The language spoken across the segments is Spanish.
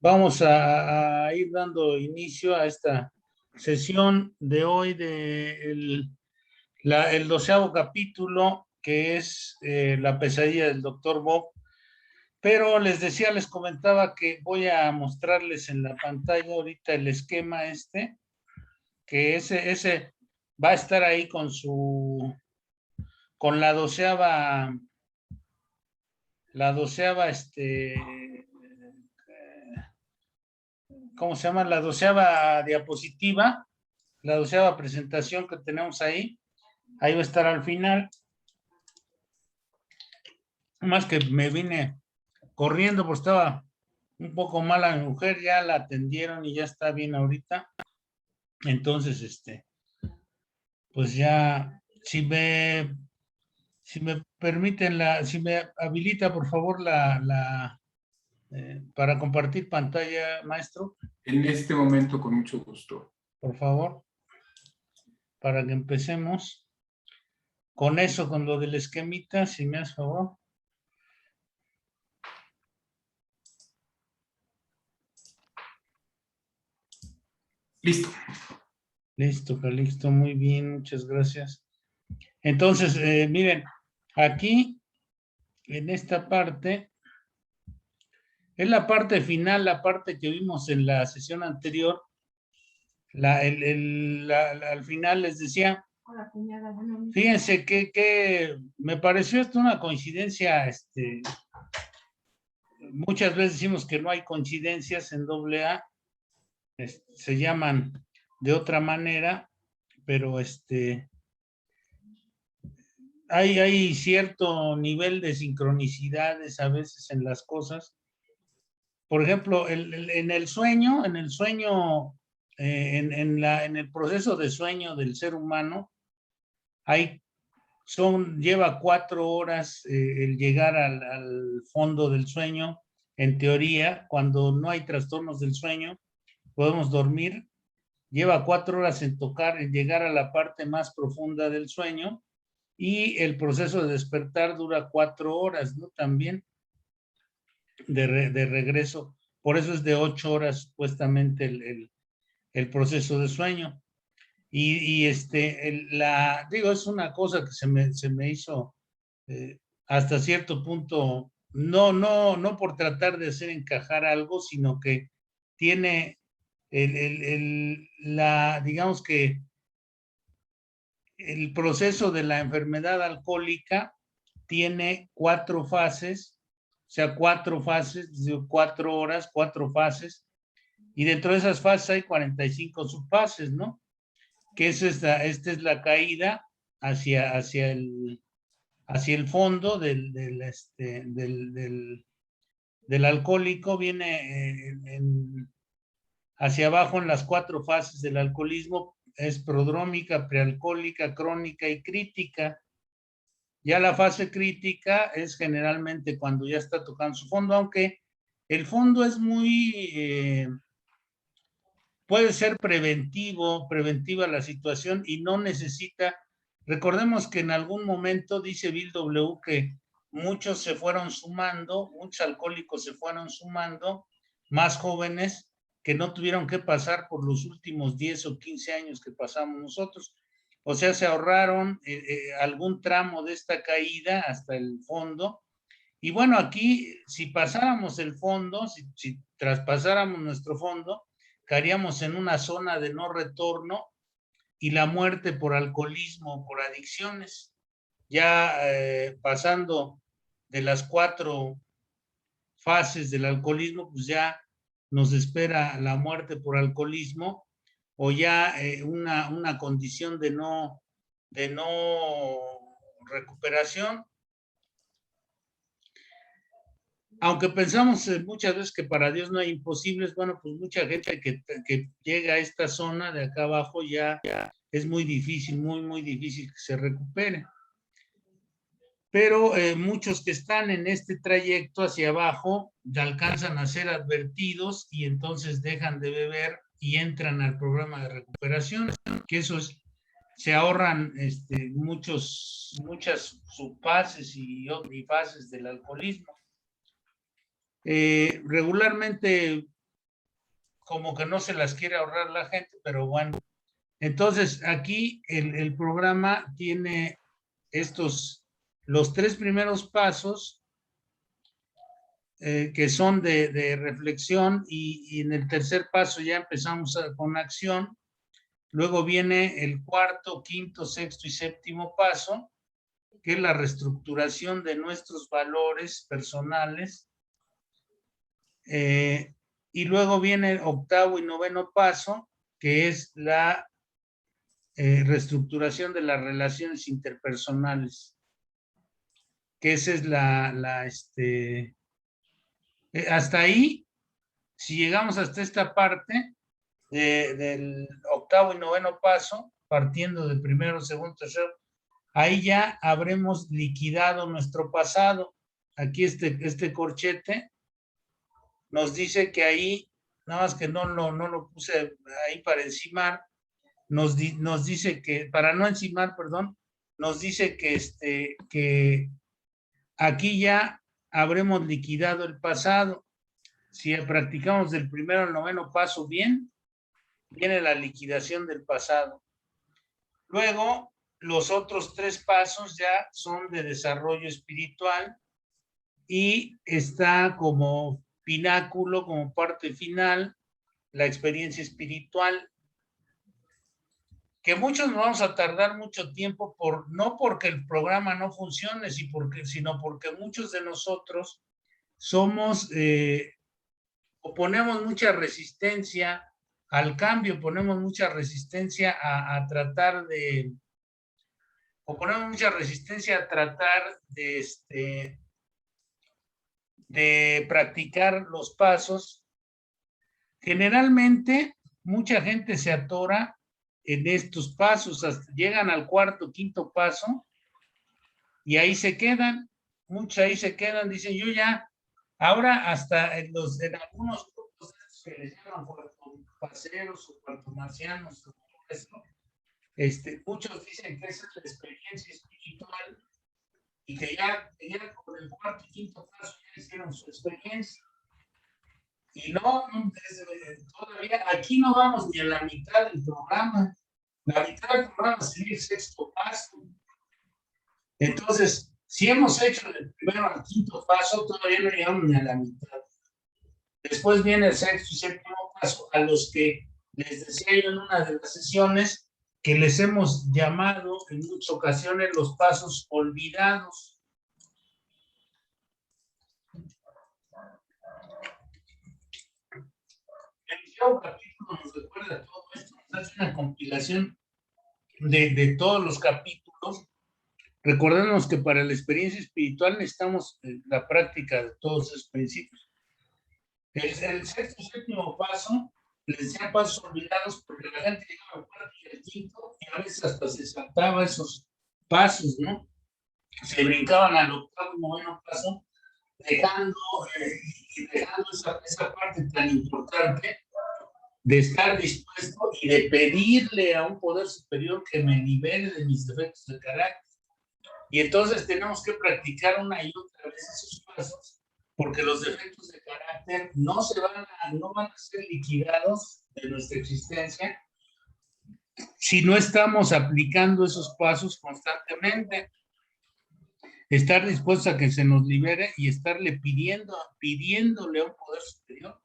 Vamos a ir dando inicio a esta sesión de hoy de el 12º capítulo, que es la pesadilla del doctor Bob. Pero les decía, les comentaba que voy a mostrarles en la pantalla ahorita el esquema que ese va a estar ahí con la 12ª, ¿cómo se llama? La 12ª diapositiva, la 12ª presentación que tenemos ahí. Ahí va a estar al final. Más que me vine corriendo porque estaba un poco mala mi mujer, ya la atendieron y ya está bien ahorita. Entonces, pues ya, si me permiten, si me habilita por favor para compartir pantalla, maestro. En este momento, con mucho gusto. Por favor, para que empecemos con eso, con lo del esquemita, si me hace favor. Listo. Listo, Calixto, muy bien, muchas gracias. Entonces, miren, aquí, en esta parte, es la parte final, la parte que vimos en la sesión anterior. Al final les decía, fíjense que me pareció esto una coincidencia, muchas veces decimos que no hay coincidencias en AA, se llaman de otra manera, pero hay cierto nivel de sincronicidades a veces en las cosas. Por ejemplo, en el sueño, en el proceso de sueño del ser humano, lleva 4 horas el llegar al fondo del sueño. En teoría, cuando no hay trastornos del sueño, podemos dormir. Lleva 4 horas en llegar a la parte más profunda del sueño, y el proceso de despertar dura 4 horas, ¿no? También de regreso. Por eso es de 8 horas supuestamente el proceso de sueño. Y digo, es una cosa que se me hizo hasta cierto punto, no por tratar de hacer encajar algo, sino que tiene digamos que el proceso de la enfermedad alcohólica tiene 4 fases, o sea, 4 fases, 4 horas, 4 fases, y dentro de esas fases hay 45 subfases, ¿no? Que esta es la caída hacia el fondo del alcohólico. Viene hacia abajo en las 4 fases del alcoholismo, es prodrómica, prealcohólica, crónica y crítica. Ya la fase crítica es generalmente cuando ya está tocando su fondo, aunque el fondo es puede ser preventiva la situación y no necesita. Recordemos que en algún momento dice Bill W. que muchos alcohólicos se fueron sumando, más jóvenes, que no tuvieron que pasar por los últimos 10 o 15 años que pasamos nosotros. O sea, se ahorraron algún tramo de esta caída hasta el fondo. Y bueno, aquí, si pasáramos el fondo, si traspasáramos nuestro fondo, caeríamos en una zona de no retorno y la muerte por alcoholismo, por adicciones. Ya pasando de las 4 fases del alcoholismo, pues ya nos espera la muerte por alcoholismo, o ya una condición de no recuperación. Aunque pensamos muchas veces que para Dios no hay imposibles, bueno, pues mucha gente que llega a esta zona de acá abajo ya es muy difícil, muy difícil que se recupere. Pero muchos que están en este trayecto hacia abajo ya alcanzan a ser advertidos y entonces dejan de beber y entran al programa de recuperación, que eso se ahorran muchas subfases y fases del alcoholismo. Regularmente como que no se las quiere ahorrar la gente, pero bueno. Entonces, aquí el programa tiene los 3 primeros pasos que son de reflexión y en el tercer paso ya empezamos con acción. Luego viene el cuarto, quinto, sexto y séptimo paso, que es la reestructuración de nuestros valores personales. Y luego viene el octavo y noveno paso, que es la reestructuración de las relaciones interpersonales. Que esa es hasta ahí, si llegamos hasta esta parte del octavo y noveno paso, partiendo del primero, segundo, tercero, ahí ya habremos liquidado nuestro pasado. Aquí este corchete nos dice que ahí, nada más que no lo puse ahí para encimar, nos dice que, para no encimar, perdón, nos dice que aquí ya habremos liquidado el pasado. Si practicamos del primero al noveno paso bien, viene la liquidación del pasado. Luego, los otros 3 pasos ya son de desarrollo espiritual y está como pináculo, como parte final, la experiencia espiritual, que muchos nos vamos a tardar mucho tiempo no porque el programa no funcione, sino porque muchos de nosotros somos, o ponemos mucha resistencia al cambio, ponemos mucha resistencia a tratar de, o ponemos mucha resistencia a tratar de practicar los pasos. Generalmente, mucha gente se atora en estos pasos, hasta llegan al cuarto, quinto paso, y ahí se quedan, muchos ahí se quedan, dicen, yo ya, ahora hasta en algunos grupos que les llaman paseros o cuartomarcianos, muchos dicen que esa es la experiencia espiritual y que ya con el cuarto y quinto paso ya hicieron su experiencia. Y no, todavía aquí no vamos ni a la mitad del programa. La mitad del programa sería el sexto paso. Entonces, si hemos hecho el primero al quinto paso, todavía no llegamos ni a la mitad. Después viene el sexto y séptimo paso, a los que les decía yo en una de las sesiones que les hemos llamado en muchas ocasiones los pasos olvidados. El capítulo nos recuerda todo esto, nos hace una compilación de todos los capítulos. Recordemos que para la experiencia espiritual necesitamos la práctica de todos esos principios. El sexto y séptimo paso les decía pasos olvidados porque la gente llegaba al cuarto y al quinto y a veces hasta se saltaba esos pasos, ¿no? Se brincaban al octavo y noveno paso, dejando esa parte tan importante de estar dispuesto y de pedirle a un poder superior que me libere de mis defectos de carácter. Y entonces tenemos que practicar una y otra vez esos pasos, porque los defectos de carácter no van a ser liquidados de nuestra existencia si no estamos aplicando esos pasos constantemente. Estar dispuestos a que se nos libere y estarle pidiéndole a un poder superior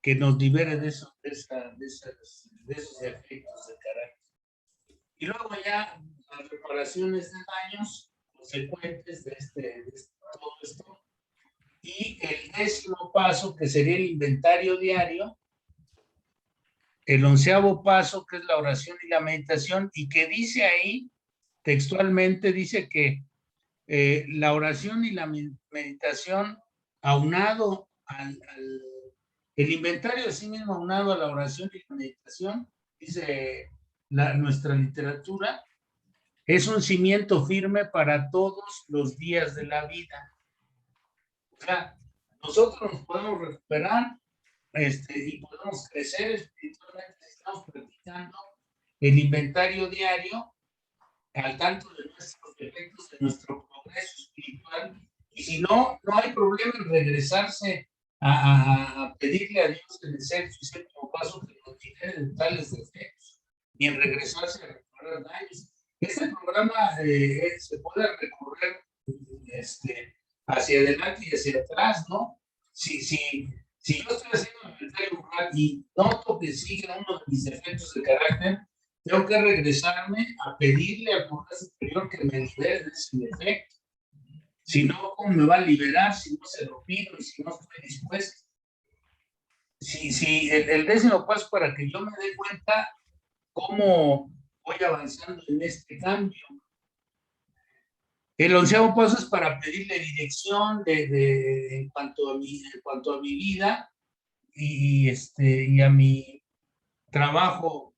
que nos libere de esos defectos de carácter. Y luego ya las reparaciones de daños consecuentes de todo esto. Y el 10º paso, que sería el inventario diario. El 11º paso, que es la oración y la meditación, y que dice ahí, textualmente, dice que la oración y la meditación, aunado el inventario de sí mismo, aunado a la oración y la meditación, dice nuestra literatura, es un cimiento firme para todos los días de la vida. O sea, nosotros nos podemos recuperar y podemos crecer espiritualmente si estamos practicando el inventario diario al tanto de nuestros defectos, de nuestro progreso espiritual. Y si no, no hay problema en regresarse a pedirle a Dios en el sexto y séptimo paso que nos libere de tales defectos y en regresarse a reparar daños. Este programa se puede recorrer hacia adelante y hacia atrás, ¿no? Si yo estoy haciendo el inventario rural y noto que sigue uno de mis defectos de carácter, tengo que regresarme a pedirle al poder superior que me libere de ese defecto. Si no, ¿cómo me va a liberar si no se lo pido y si no estoy dispuesto? Si el décimo paso para que yo me dé cuenta cómo voy avanzando en este cambio. El onceavo paso es para pedirle dirección en cuanto a mi vida y a mi trabajo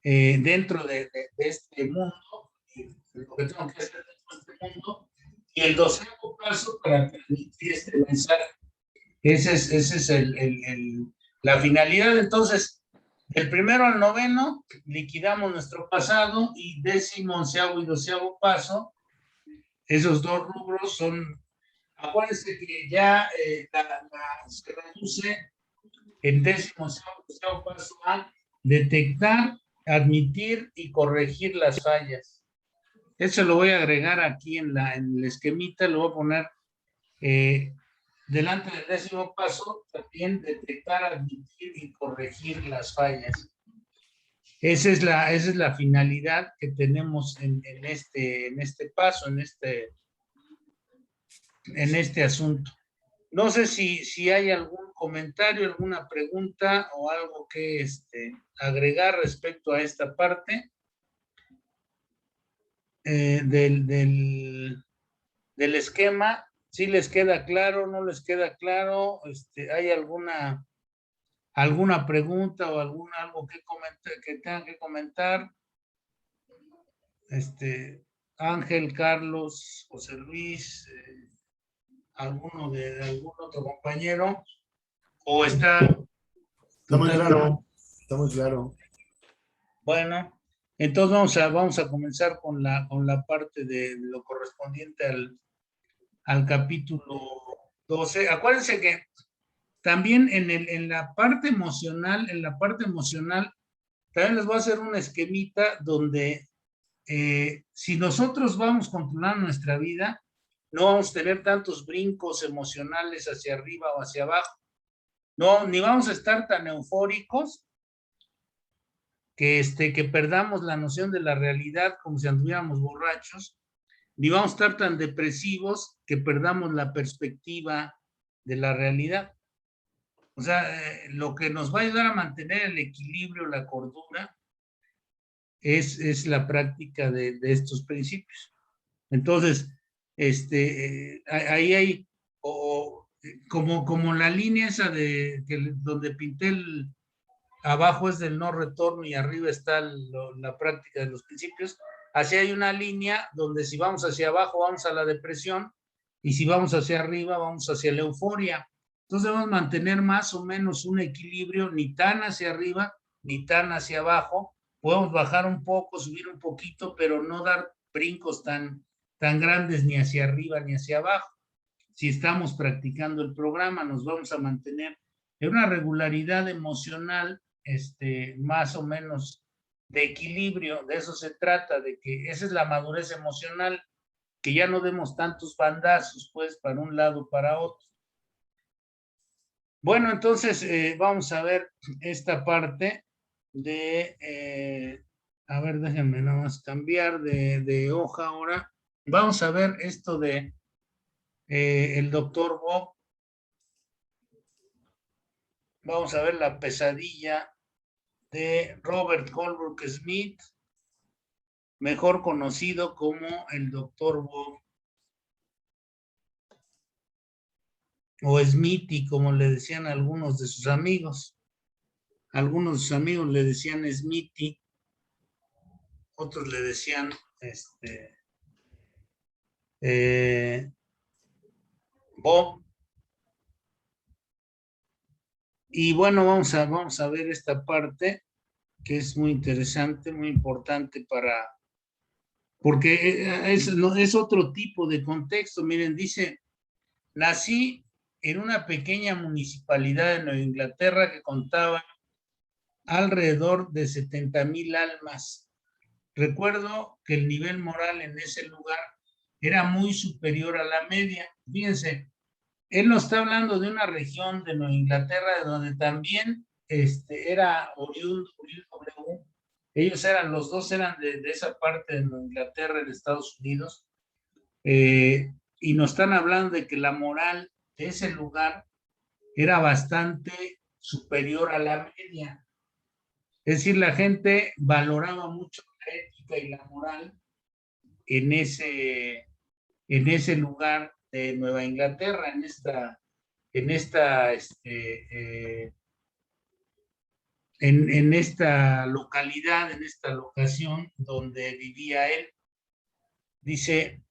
dentro de este mundo, lo que tengo que hacer dentro de este mundo. Y el doceavo paso para transmitir este mensaje. Ese es la finalidad. Entonces, del primero al noveno, liquidamos nuestro pasado y décimo, onceavo y doceavo paso, esos dos rubros son, acuérdense que ya se reduce en décimo, onceavo, doceavo paso a detectar, admitir y corregir las fallas. Eso lo voy a agregar aquí en el esquemita, lo voy a poner delante del décimo paso, también detectar, admitir y corregir las fallas. Esa es la finalidad que tenemos en este paso, en este asunto. No sé si hay algún comentario, alguna pregunta o algo que agregar respecto a esta parte del esquema. ¿Sí les queda claro? ¿No les queda claro? ¿Hay alguna pregunta o algo que tengan que comentar? Ángel, Carlos, José Luis, algún otro compañero, o está muy claro, está muy claro. Bueno, entonces vamos a comenzar con la parte de lo correspondiente al capítulo 12. Acuérdense que también en la parte emocional, también les voy a hacer un esquemita donde si nosotros vamos controlando nuestra vida, no vamos a tener tantos brincos emocionales hacia arriba o hacia abajo. No, ni vamos a estar tan eufóricos que perdamos la noción de la realidad como si anduviéramos borrachos, ni vamos a estar tan depresivos que perdamos la perspectiva de la realidad. O sea, lo que nos va a ayudar a mantener el equilibrio, la cordura, es la práctica de estos principios. Entonces, ahí hay, como la línea esa donde pinté abajo es del no retorno y arriba está la práctica de los principios, así hay una línea donde si vamos hacia abajo vamos a la depresión y si vamos hacia arriba vamos hacia la euforia. Entonces debemos mantener más o menos un equilibrio, ni tan hacia arriba ni tan hacia abajo. Podemos bajar un poco, subir un poquito, pero no dar brincos tan grandes ni hacia arriba ni hacia abajo. Si estamos practicando el programa, nos vamos a mantener en una regularidad emocional, más o menos de equilibrio. De eso se trata, de que esa es la madurez emocional, que ya no demos tantos bandazos, pues, para un lado, para otro. Bueno, entonces vamos a ver esta parte a ver, déjenme nada más cambiar de hoja ahora. Vamos a ver esto de el doctor Bob. Vamos a ver la pesadilla de Robert Holbrook Smith, mejor conocido como el doctor Bob, o Smithy, como le decían algunos de sus amigos. Algunos de sus amigos le decían Smithy, otros le decían Bob. Y bueno, vamos a ver esta parte que es muy interesante, muy importante porque es otro tipo de contexto. Miren, dice: nací en una pequeña municipalidad de Nueva Inglaterra que contaba alrededor de 70,000 almas. Recuerdo que el nivel moral en ese lugar era muy superior a la media. Fíjense, él nos está hablando de una región de Nueva Inglaterra donde también era oriundo. Ellos eran, los dos eran de esa parte de Nueva Inglaterra, en Estados Unidos, y nos están hablando de que la moral de ese lugar era bastante superior a la media. Es decir, la gente valoraba mucho la ética y la moral en ese lugar de Nueva Inglaterra, en esta en esta localidad, en esta locación donde vivía él. Dice,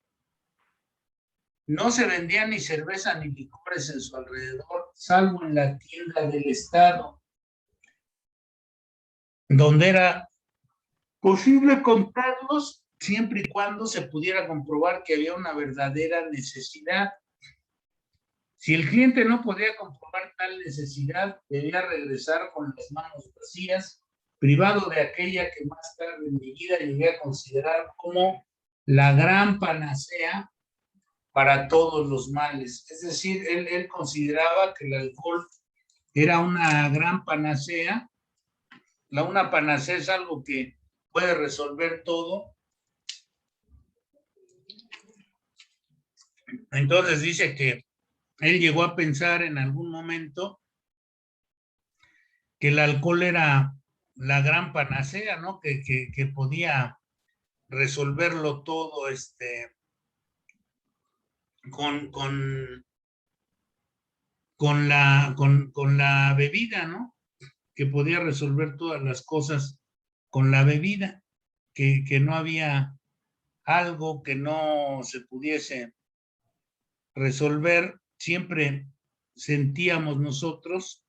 no se vendía ni cerveza ni licores en su alrededor, salvo en la tienda del Estado, donde era posible comprarlos siempre y cuando se pudiera comprobar que había una verdadera necesidad. Si el cliente no podía comprobar tal necesidad, debía regresar con las manos vacías, privado de aquella que más tarde en mi vida llegué a considerar como la gran panacea para todos los males. Es decir, él consideraba que el alcohol era una gran panacea. Una panacea es algo que puede resolver todo. Entonces dice que él llegó a pensar en algún momento que el alcohol era la gran panacea, ¿no? Que podía resolverlo todo con la bebida, ¿no? Que podía resolver todas las cosas con la bebida, que no había algo que no se pudiese resolver. Siempre sentíamos nosotros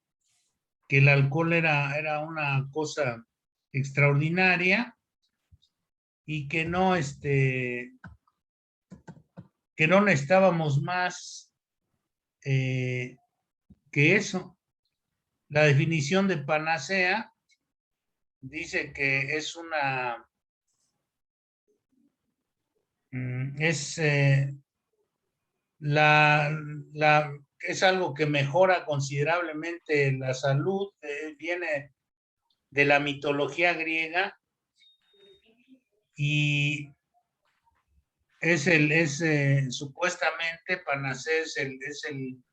que el alcohol era una cosa extraordinaria y que no necesitábamos más que eso. La definición de panacea dice que es es algo que mejora considerablemente la salud. Viene de la mitología griega y supuestamente Panacés es el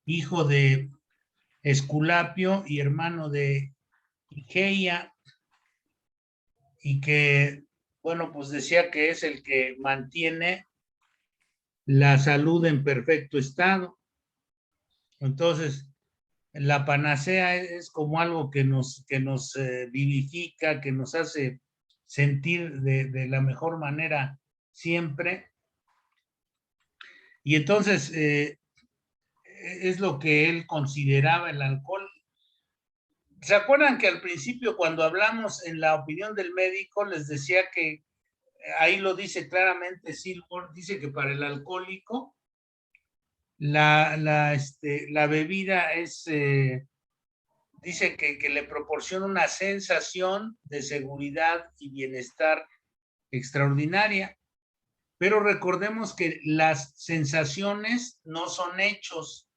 hijo de Esculapio y hermano de Igeia, y que, bueno, pues decía que es el que mantiene la salud en perfecto estado. Entonces, la panacea es como algo que nos vivifica, que nos hace sentir de la mejor manera siempre. Y entonces es lo que él consideraba el alcohol. ¿Se acuerdan que al principio, cuando hablamos en la opinión del médico, les decía que ahí lo dice claramente Silver, dice que para el alcohólico la bebida es, dice que le proporciona una sensación de seguridad y bienestar extraordinaria. Pero recordemos que las sensaciones no son hechos.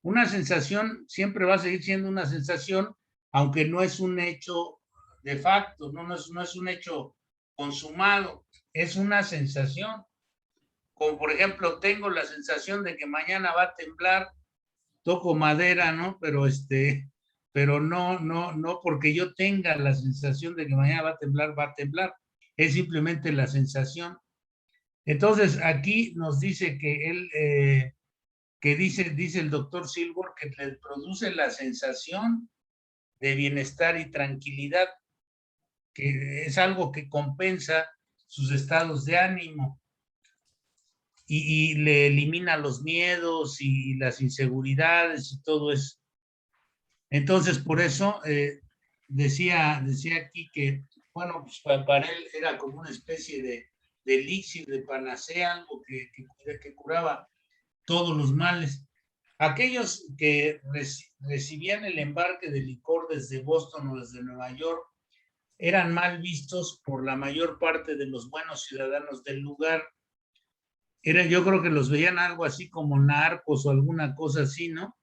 Una sensación siempre va a seguir siendo una sensación, aunque no es un hecho de facto, no es un hecho consumado, es una sensación. Como por ejemplo, tengo la sensación de que mañana va a temblar, toco madera, ¿no? Pero no porque yo tenga la sensación de que mañana va a temblar. Es simplemente la sensación. Entonces, aquí nos dice que él, que dice el doctor Silver, que le produce la sensación de bienestar y tranquilidad, que es algo que compensa sus estados de ánimo y le elimina los miedos y las inseguridades y todo eso. Entonces, por eso decía aquí que, bueno, pues para él era como una especie de elixir, de panacea, algo que curaba todos los males. aquellos que recibían el embarque de licor desde Boston o desde Nueva York eran mal vistos por la mayor parte de los buenos ciudadanos del lugar. Yo creo que los veían algo así como narcos o alguna cosa así, ¿no?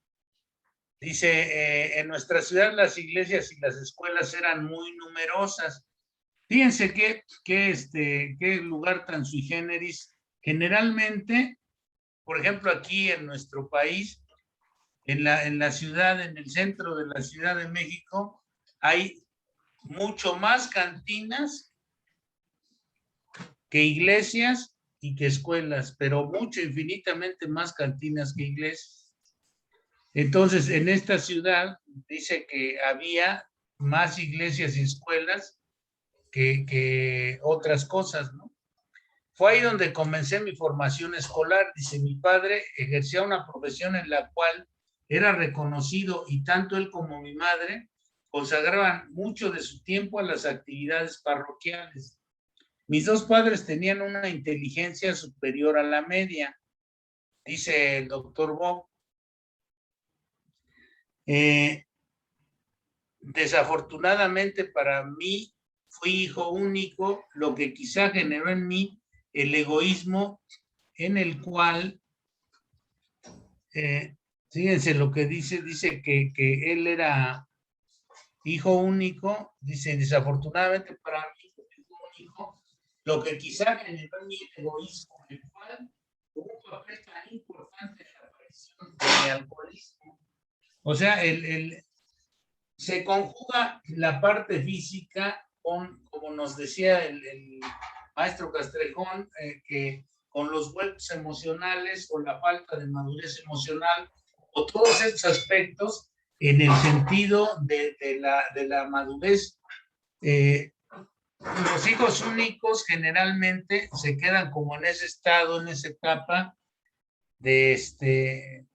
Dice, en nuestra ciudad las iglesias y las escuelas eran muy numerosas. Fíjense qué lugar tan sui generis. Generalmente, por ejemplo, aquí en nuestro país, en la ciudad, en el centro de la Ciudad de México, hay mucho más cantinas que iglesias y que escuelas, pero mucho, infinitamente más cantinas que iglesias. Entonces, en esta ciudad dice que había más iglesias y escuelas que otras cosas, ¿no? Fue ahí donde comencé mi formación escolar. Dice, mi padre ejercía una profesión en la cual era reconocido y tanto él como mi madre consagraban mucho de su tiempo a las actividades parroquiales. Mis dos padres tenían una inteligencia superior a la media, dice el doctor Bob. Desafortunadamente para mí, fui hijo único, lo que quizá generó en mí el egoísmo en el cual, fíjense lo que dice que él era hijo único, dice, desafortunadamente para mí, hijo único, lo que quizá generó en mí el egoísmo, en el cual tuvo un papel tan importante en la aparición de mi alcoholismo. O sea, se conjuga la parte física con, como nos decía el maestro Castrejón, que con los vuelcos emocionales o la falta de madurez emocional o todos estos aspectos en el sentido de la madurez. Los hijos únicos generalmente se quedan como en ese estado, en esa etapa de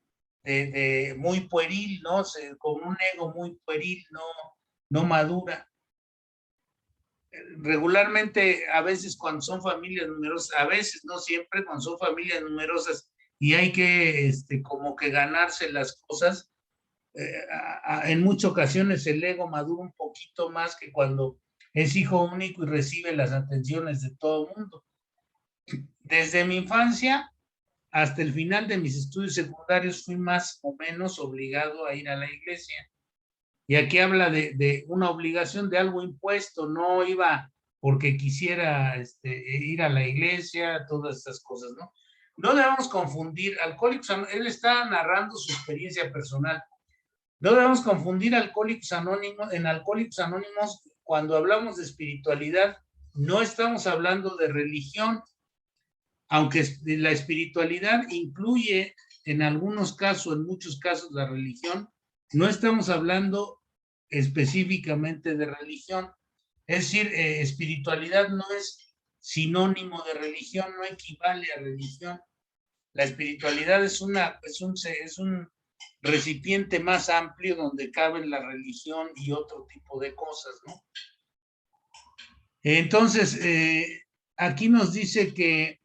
muy pueril, ¿no? Con un ego muy pueril, no madura. Regularmente, a veces cuando son familias numerosas, a veces, no siempre, cuando son familias numerosas y hay que como que ganarse las cosas, en muchas ocasiones el ego madura un poquito más que cuando es hijo único y recibe las atenciones de todo el mundo. Desde mi infancia hasta el final de mis estudios secundarios fui más o menos obligado a ir a la iglesia. Y aquí habla de una obligación, de algo impuesto, no iba porque quisiera ir a la iglesia, todas estas cosas, ¿no? No debemos confundir Alcohólicos Anónimos, él está narrando su experiencia personal. No debemos confundir Alcohólicos Anónimos, en Alcohólicos Anónimos, cuando hablamos de espiritualidad, no estamos hablando de religión, aunque la espiritualidad incluye en algunos casos, en muchos casos, la religión, no estamos hablando específicamente de religión. Es decir, espiritualidad no es sinónimo de religión, no equivale a religión. La espiritualidad es un recipiente más amplio donde caben la religión y otro tipo de cosas, ¿no? Entonces, aquí nos dice que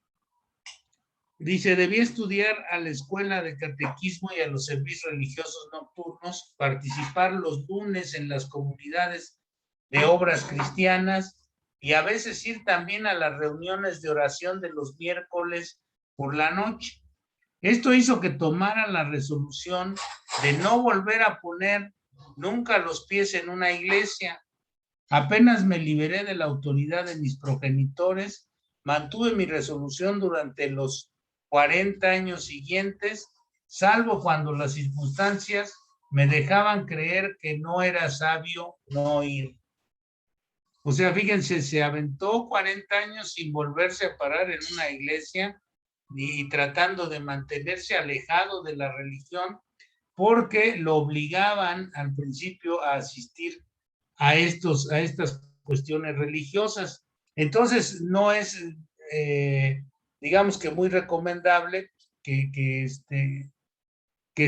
debía estudiar a la escuela de catequismo y a los servicios religiosos nocturnos, participar los lunes en las comunidades de obras cristianas y a veces ir también a las reuniones de oración de los miércoles por la noche. Esto hizo que tomara la resolución de no volver a poner nunca los pies en una iglesia. Apenas me liberé de la autoridad de mis progenitores, mantuve mi resolución durante los 40 años siguientes, salvo cuando las circunstancias me dejaban creer que no era sabio no ir. O sea, fíjense, se aventó 40 años sin volverse a parar en una iglesia y tratando de mantenerse alejado de la religión porque lo obligaban al principio a asistir a estas cuestiones religiosas. Entonces, no es, digamos que muy recomendable que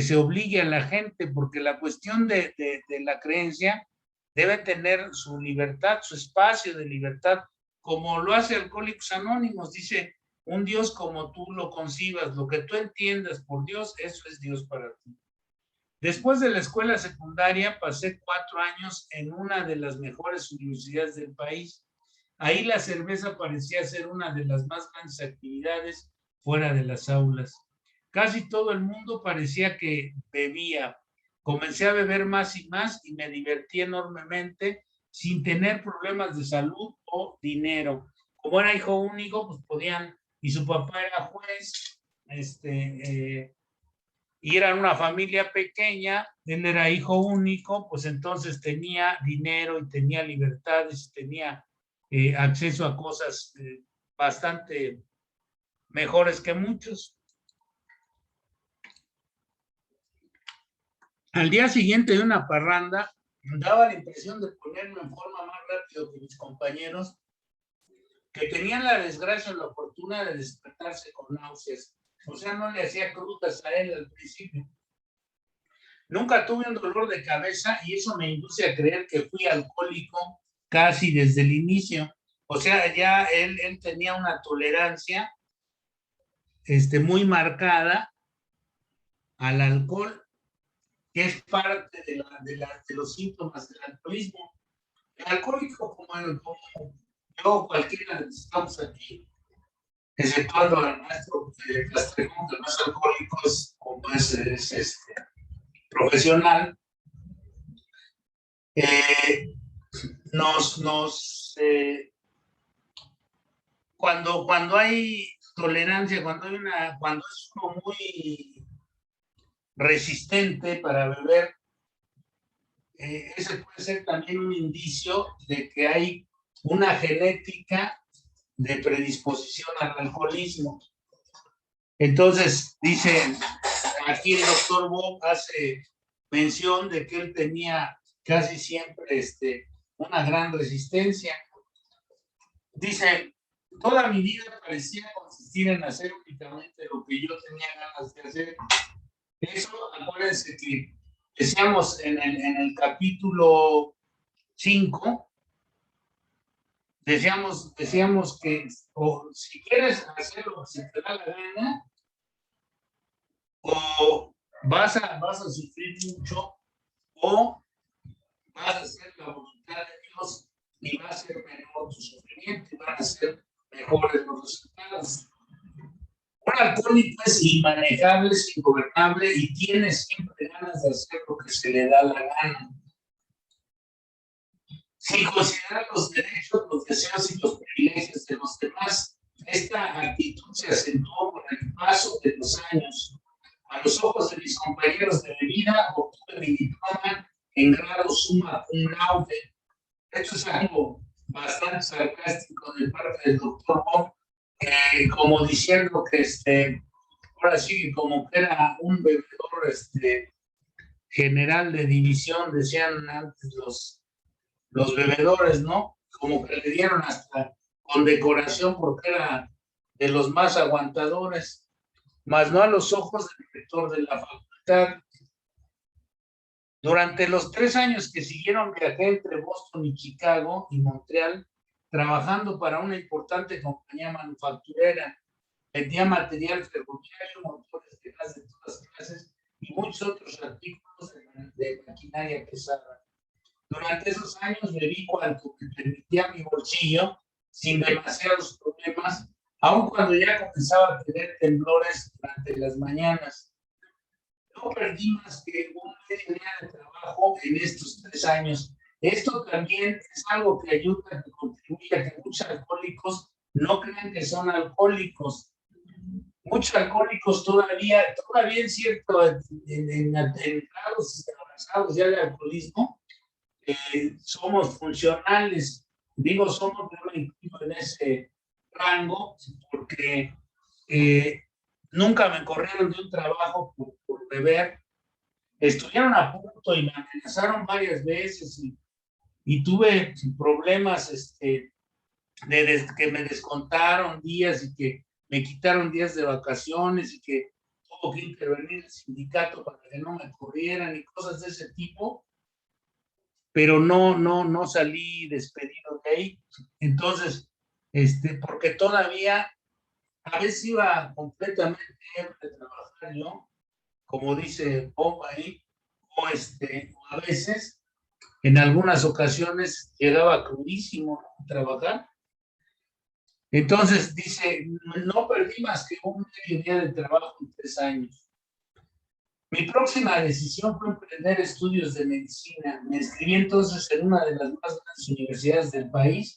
se obligue a la gente, porque la cuestión de la creencia debe tener su libertad, su espacio de libertad, como lo hace Alcohólicos Anónimos. Dice, un Dios como tú lo concibas, lo que tú entiendas por Dios, eso es Dios para ti. Después de la escuela secundaria, pasé 4 años en una de las mejores universidades del país. Ahí la cerveza parecía ser una de las más grandes actividades fuera de las aulas. Casi todo el mundo parecía que bebía. Comencé a beber más y más y me divertí enormemente sin tener problemas de salud o dinero. Como era hijo único, pues podían, y su papá era juez, y eran una familia pequeña, él era hijo único, pues entonces tenía dinero y tenía libertades, y tenía acceso a cosas bastante mejores que muchos. Al día siguiente de una parranda, daba la impresión de ponerme en forma más rápido que mis compañeros, que tenían la desgracia o la fortuna de despertarse con náuseas. O sea, no le hacía crudas a él al principio. Nunca tuve un dolor de cabeza y eso me induce a creer que fui alcohólico casi desde el inicio. O sea, ya él tenía una tolerancia muy marcada al alcohol, que es parte de los síntomas del alcoholismo. El alcohólico, como yo, cualquiera de los que estamos aquí, exceptuando al maestro Castrejón, que no es alcohólico, como es profesional, cuando hay tolerancia, cuando es uno muy resistente para beber, ese puede ser también un indicio de que hay una genética de predisposición al alcoholismo. Entonces, dice, aquí el doctor Bob hace mención de que él tenía casi siempre una gran resistencia. Dice, toda mi vida parecía consistir en hacer únicamente lo que yo tenía ganas de hacer. Eso, acuérdense que decíamos en el capítulo 5, decíamos que si quieres hacer lo que se te da la gana, o vas a sufrir mucho, o vas a hacer la voluntad de Dios y va a ser menor tu sufrimiento y van a ser mejores los resultados. Un alcohólico es inmanejable, es ingobernable y tiene siempre ganas de hacer lo que se le da la gana. Sin considerar los derechos, los deseos y los privilegios de los demás. Esta actitud se acentuó con el paso de los años. A los ojos de mis compañeros de vida, obtuve mi diploma en grado summa cum laude. Esto es algo bastante sarcástico de parte del doctor Bob, como diciendo que ahora sí que como que era un bebedor general de división, decían antes los bebedores, ¿no? Como que le dieron hasta condecoración porque era de los más aguantadores, más no a los ojos del director de la facultad. Durante los 3 años que siguieron, viajé entre Boston y Chicago y Montreal, trabajando para una importante compañía manufacturera. Vendía material ferroviario, motores de gas de todas clases y muchos otros artículos de maquinaria pesada. Durante esos años bebí cuanto me permitía mi bolsillo, sin demasiados problemas, aun cuando ya comenzaba a tener temblores durante las mañanas. No perdí más que un medio día de trabajo en estos 3 años. Esto también es algo que ayuda, que contribuye a que muchos alcohólicos no crean que son alcohólicos. Muchos alcohólicos todavía es cierto, en grados avanzados ya de alcoholismo, somos funcionales. Digo, somos en ese rango porque nunca me corrieron de un trabajo por beber. Estuvieron a punto y me amenazaron varias veces y tuve problemas que me descontaron días y que me quitaron días de vacaciones y que tuvo que intervenir el sindicato para que no me corrieran y cosas de ese tipo, pero no salí despedido de ahí. Entonces, porque todavía a veces iba completamente a trabajar yo, como dice Bob ahí, a veces, en algunas ocasiones, llegaba crudísimo a trabajar. Entonces dice, no perdí más que un medio día de trabajo en 3 años. Mi próxima decisión fue emprender estudios de medicina. Me inscribí entonces en una de las más grandes universidades del país.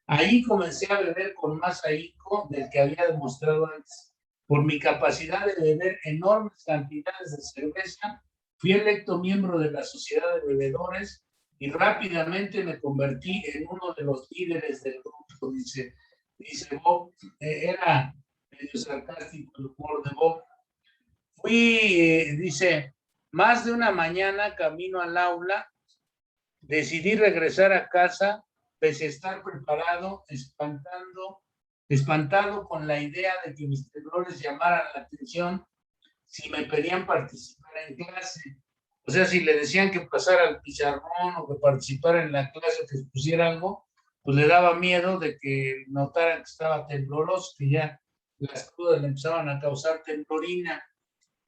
Ahí comencé a beber con más ahínco del que había demostrado antes. Por mi capacidad de beber enormes cantidades de cerveza, fui electo miembro de la Sociedad de Bebedores y rápidamente me convertí en uno de los líderes del grupo, dice Bob. Era medio sarcástico el humor de Bob. Dice, más de una mañana camino al aula, decidí regresar a casa, pese a estar preparado, espantado con la idea de que mis temblores llamaran la atención si me pedían participar en clase. O sea, si le decían que pasara al pizarrón o que participara en la clase o que expusiera algo, pues le daba miedo de que notaran que estaba tembloroso, que ya las crudas le empezaban a causar temblorina.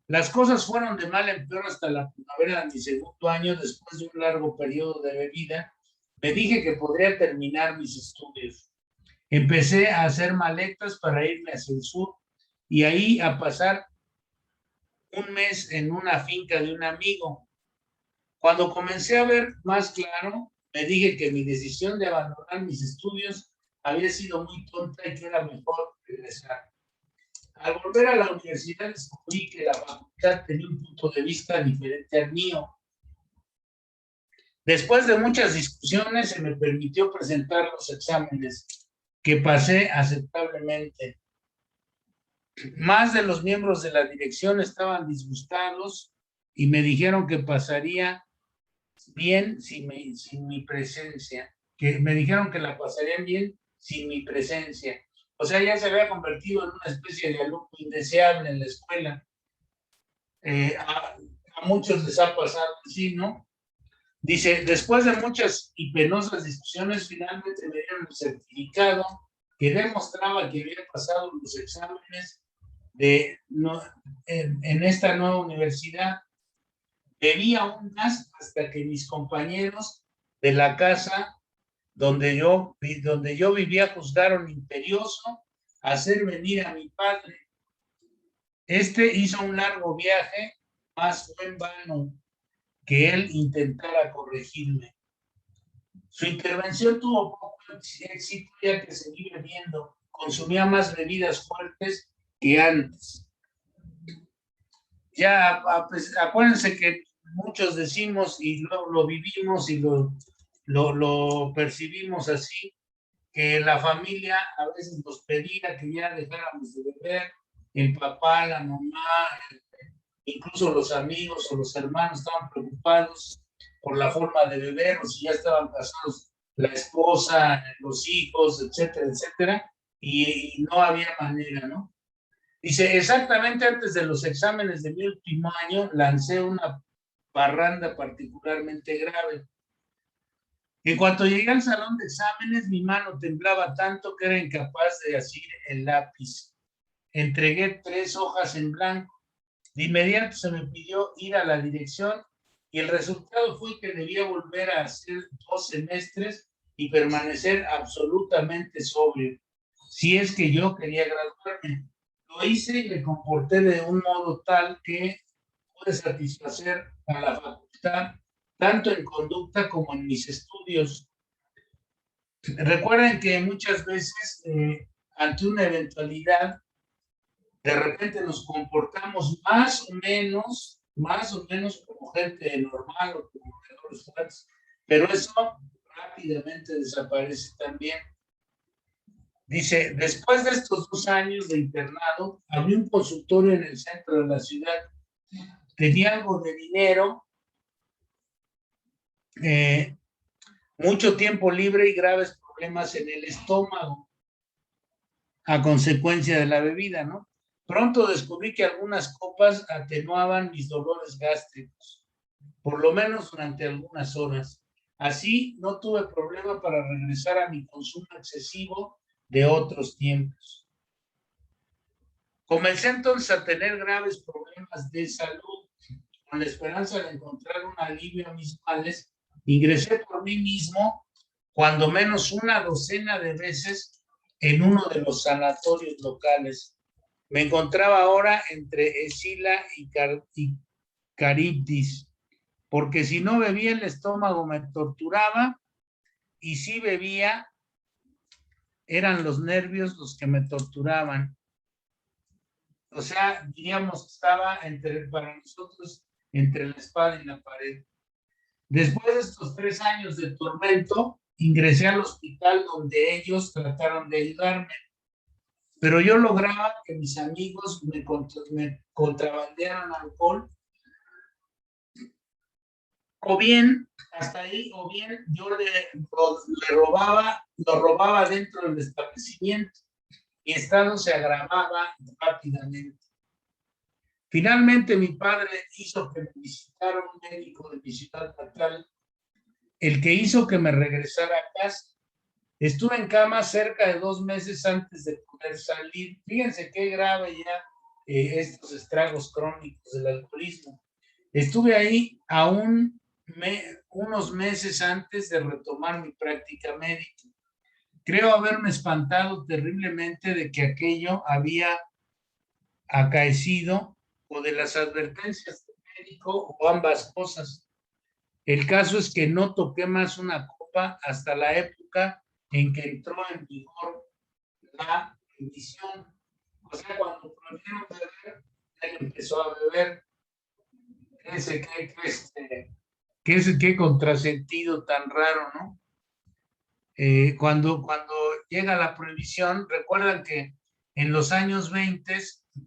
Las cosas fueron de mal en peor hasta la primavera de mi segundo año. Después de un largo periodo de bebida, me dije que podría terminar mis estudios. Empecé a hacer maletas para irme hacia el sur y ahí a pasar un mes en una finca de un amigo. Cuando comencé a ver más claro, me dije que mi decisión de abandonar mis estudios había sido muy tonta y que era mejor regresar. Al volver a la universidad descubrí que la facultad tenía un punto de vista diferente al mío. Después de muchas discusiones se me permitió presentar los exámenes, que pasé aceptablemente. Más de los miembros de la dirección estaban disgustados y me dijeron que pasaría bien sin mi presencia, que me dijeron que la pasarían bien sin mi presencia. O sea, ya se había convertido en una especie de alumno indeseable en la escuela. A muchos les ha pasado así, ¿no? Dice, después de muchas y penosas discusiones, finalmente me dieron el certificado que demostraba que había pasado los exámenes en esta nueva universidad. Bebí aún más hasta que mis compañeros de la casa donde yo vivía juzgaron imperioso hacer venir a mi padre. Este hizo un largo viaje, más fue en vano que él intentara corregirme. Su intervención tuvo poco éxito, ya que seguí bebiendo, consumía más bebidas fuertes que antes. Ya, acuérdense que muchos decimos y luego lo vivimos y lo percibimos así, que la familia a veces nos pedía que ya dejáramos de beber, el papá, la mamá, incluso los amigos o los hermanos estaban preocupados por la forma de beber, o si ya estaban casados la esposa, los hijos, etcétera, etcétera, y no había manera, ¿no? Dice, exactamente antes de los exámenes de mi último año, lancé una parranda particularmente grave. En cuanto llegué al salón de exámenes, mi mano temblaba tanto que era incapaz de asir el lápiz. Entregué 3 hojas en blanco. De inmediato se me pidió ir a la dirección y el resultado fue que debía volver a hacer 2 semestres y permanecer absolutamente sobrio, si es que yo quería graduarme. Lo hice y me comporté de un modo tal que pude satisfacer a la facultad, tanto en conducta como en mis estudios. Recuerden que muchas veces, ante una eventualidad, de repente nos comportamos más o menos como gente normal o como menores fuertes, pero eso rápidamente desaparece también. Dice, después de estos 2 años de internado, abrí un consultorio en el centro de la ciudad. Tenía algo de dinero, mucho tiempo libre y graves problemas en el estómago a consecuencia de la bebida, ¿no? Pronto descubrí que algunas copas atenuaban mis dolores gástricos, por lo menos durante algunas horas. Así no tuve problema para regresar a mi consumo excesivo de otros tiempos. Comencé entonces a tener graves problemas de salud. con la esperanza de encontrar un alivio a mis males, ingresé por mí mismo cuando menos una docena de veces en uno de los sanatorios locales. Me encontraba ahora entre Escila y Caribdis, porque si no bebía el estómago me torturaba y si bebía eran los nervios los que me torturaban. O sea, diríamos que estaba para nosotros entre la espada y la pared. Después de estos 3 años de tormento, ingresé al hospital donde ellos trataron de ayudarme. Pero yo lograba que mis amigos me contrabandearan alcohol, o bien, hasta ahí, o bien yo lo robaba dentro del establecimiento. Mi estado se agravaba rápidamente. Finalmente, mi padre hizo que me visitara un médico de mi ciudad natal, el que hizo que me regresara a casa. Estuve en cama cerca de 2 meses antes de poder salir. Fíjense qué grave ya estos estragos crónicos del alcoholismo. Estuve ahí aún unos meses antes de retomar mi práctica médica. Creo haberme espantado terriblemente de que aquello había acaecido o de las advertencias del médico o ambas cosas. El caso es que no toqué más una copa hasta la época en que entró en vigor la prohibición. O sea, cuando prohibieron beber, él empezó a beber. Qué contrasentido tan raro, ¿no? Cuando llega la prohibición, recuerdan que en los años 20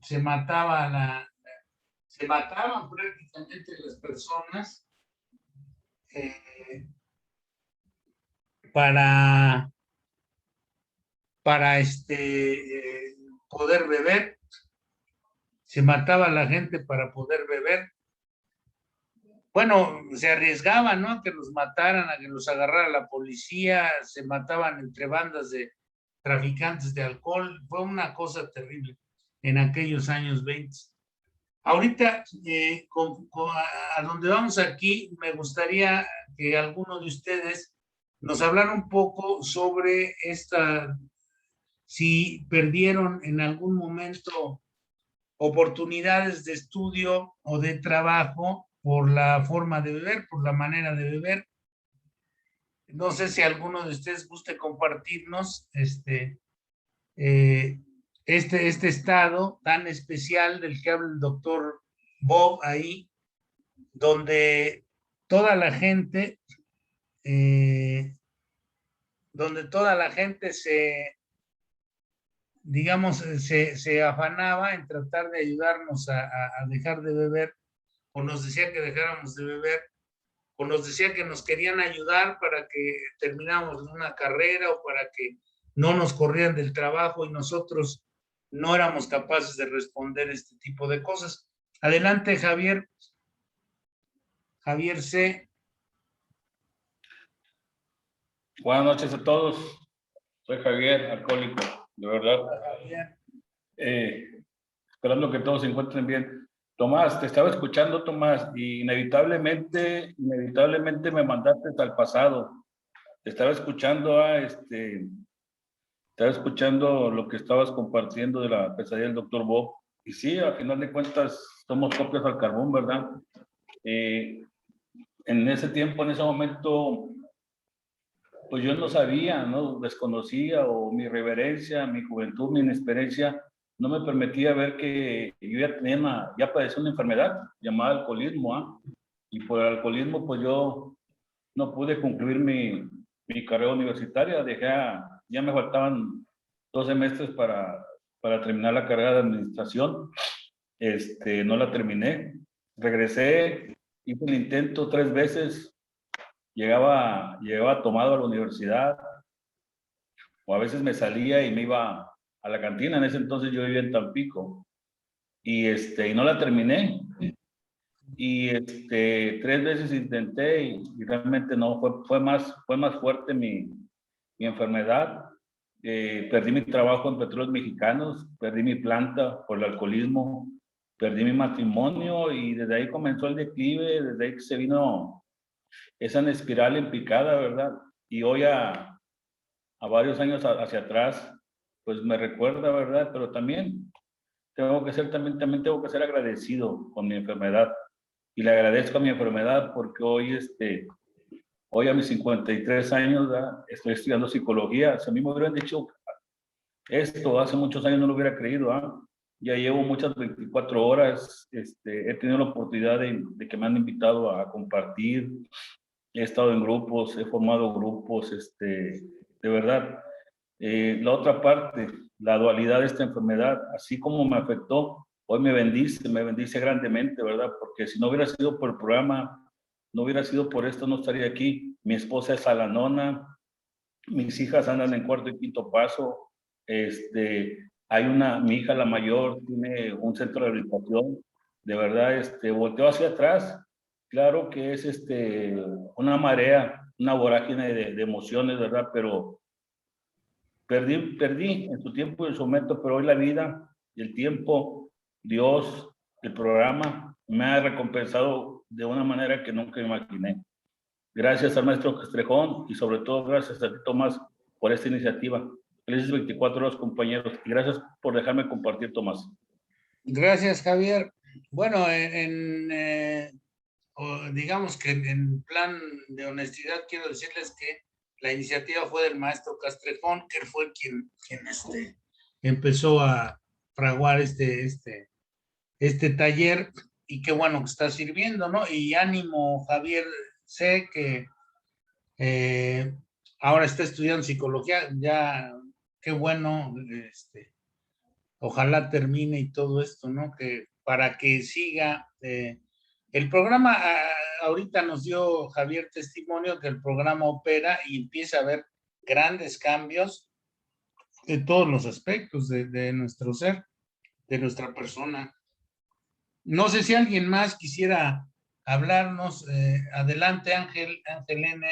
se mataban prácticamente las personas para poder beber. Se mataba a la gente para poder beber. Bueno, se arriesgaban, ¿no? A que los mataran, a que los agarrara la policía, se mataban entre bandas de traficantes de alcohol. Fue una cosa terrible en aquellos años 20. Ahorita, a donde vamos aquí, me gustaría que alguno de ustedes nos hablara un poco sobre si perdieron en algún momento oportunidades de estudio o de trabajo por la forma de beber, por la manera de beber. No sé si alguno de ustedes guste compartirnos este estado tan especial del que habla el doctor Bob ahí, donde toda la gente se afanaba en tratar de ayudarnos a dejar de beber, o nos decía que dejáramos de beber, o nos decía que nos querían ayudar para que termináramos una carrera o para que no nos corrieran del trabajo y nosotros no éramos capaces de responder este tipo de cosas. Adelante, Javier. Javier C. Buenas noches a todos. Soy Javier, alcohólico, de verdad. Esperando que todos se encuentren bien. Tomás, te estaba escuchando, Tomás, y inevitablemente me mandaste al pasado. Te estaba escuchando, estaba escuchando lo que estabas compartiendo de la pesadilla del doctor Bob. Y sí, al final de cuentas, somos copias al carbón, ¿verdad? En ese tiempo, en ese momento, pues yo no sabía, ¿no? Desconocía, o mi irreverencia, mi juventud, mi inexperiencia no me permitía ver que yo ya padecía una enfermedad llamada alcoholismo, ¿ah? Y por el alcoholismo, pues yo no pude concluir mi carrera universitaria. Ya me faltaban 2 semestres para terminar la carrera de administración. No la terminé. Regresé, hice el intento 3 veces. Llegaba tomado a la universidad, o a veces me salía y me iba a la cantina. En ese entonces yo vivía en Tampico, y no la terminé. Y 3 veces intenté y realmente no, fue más fuerte mi enfermedad. Perdí mi trabajo en Petróleos Mexicanos, perdí mi planta por el alcoholismo, perdí mi matrimonio y desde ahí comenzó el declive, desde ahí que se vino esa espiral en picada, ¿verdad? Y hoy a varios años hacia atrás, pues me recuerda, ¿verdad? Pero también también tengo que ser agradecido con mi enfermedad. Y le agradezco a mi enfermedad porque hoy a mis 53 años, ¿verdad? Estoy estudiando psicología. Si a mí me hubieran dicho esto hace muchos años, no lo hubiera creído, ¿ah? Ya llevo muchas 24 horas, he tenido la oportunidad de que me han invitado a compartir, he estado en grupos, he formado grupos, de verdad. La otra parte, la dualidad de esta enfermedad, así como me afectó, hoy me bendice grandemente, ¿verdad? Porque si no hubiera sido por el programa, no hubiera sido por esto, no estaría aquí. Mi esposa es alanona, mis hijas andan en cuarto y quinto paso, mi hija la mayor tiene un centro de rehabilitación, de verdad, volteo hacia atrás, claro que es una marea, una vorágine de emociones, ¿verdad? Pero perdí en su tiempo y en su momento, pero hoy la vida y el tiempo, Dios, el programa, me ha recompensado de una manera que nunca imaginé. Gracias al maestro Castrejón y sobre todo gracias a ti, Tomás, por esta iniciativa. Felices 24 horas, compañeros, y gracias por dejarme compartir, Tomás. Gracias, Javier. Bueno, digamos que en plan de honestidad quiero decirles que la iniciativa fue del maestro Castrejón, que fue quien empezó a fraguar este taller, y qué bueno que está sirviendo, ¿no? Y ánimo, Javier, sé que ahora está estudiando psicología, ya, qué bueno, ojalá termine y todo esto, ¿no? Que para que siga. El programa, ahorita nos dio Javier testimonio que el programa opera y empieza a haber grandes cambios de todos los aspectos de nuestro ser, de nuestra persona. No sé si alguien más quisiera hablarnos. Adelante, Ángel N.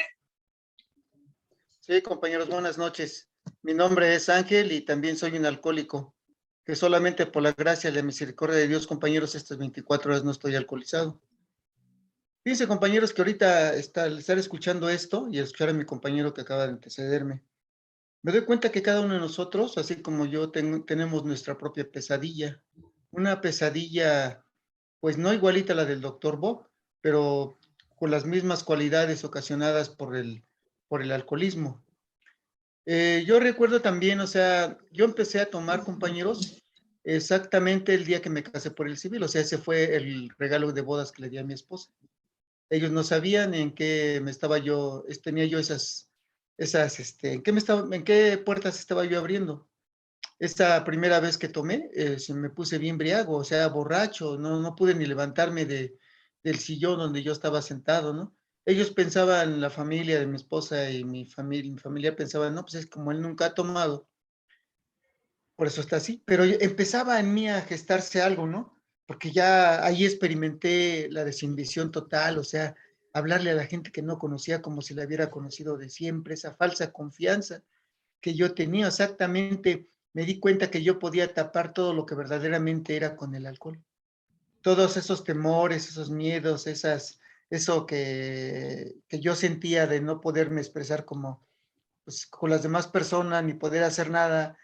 Sí, compañeros, buenas noches. Mi nombre es Ángel y también soy un alcohólico, que solamente por la gracia y la misericordia de Dios, compañeros, estas 24 horas no estoy alcoholizado. Fíjense, compañeros, que ahorita al estar escuchando esto y escuchar a mi compañero que acaba de antecederme, me doy cuenta que cada uno de nosotros, así como yo, tenemos nuestra propia pesadilla. Una pesadilla, pues no igualita a la del doctor Bob, pero con las mismas cualidades ocasionadas por el alcoholismo. Yo recuerdo también, o sea, yo empecé a tomar, compañeros, exactamente el día que me casé por el civil, o sea, ese fue el regalo de bodas que le di a mi esposa. Ellos no sabían en qué me estaba yo, tenía yo en qué puertas estaba yo abriendo. Esta primera vez que tomé, se me puse bien briago, o sea, borracho, no pude ni levantarme del sillón donde yo estaba sentado, ¿no? Ellos pensaban, la familia de mi esposa y mi familia pensaban, no, pues es como él nunca ha tomado, por eso está así. Pero empezaba en mí a gestarse algo, ¿no? Porque ya ahí experimenté la desinhibición total, o sea, hablarle a la gente que no conocía como si la hubiera conocido de siempre, esa falsa confianza que yo tenía. Exactamente, me di cuenta que yo podía tapar todo lo que verdaderamente era con el alcohol. Todos esos temores, esos miedos, eso que yo sentía de no poderme expresar como, pues, con las demás personas, ni poder hacer nada.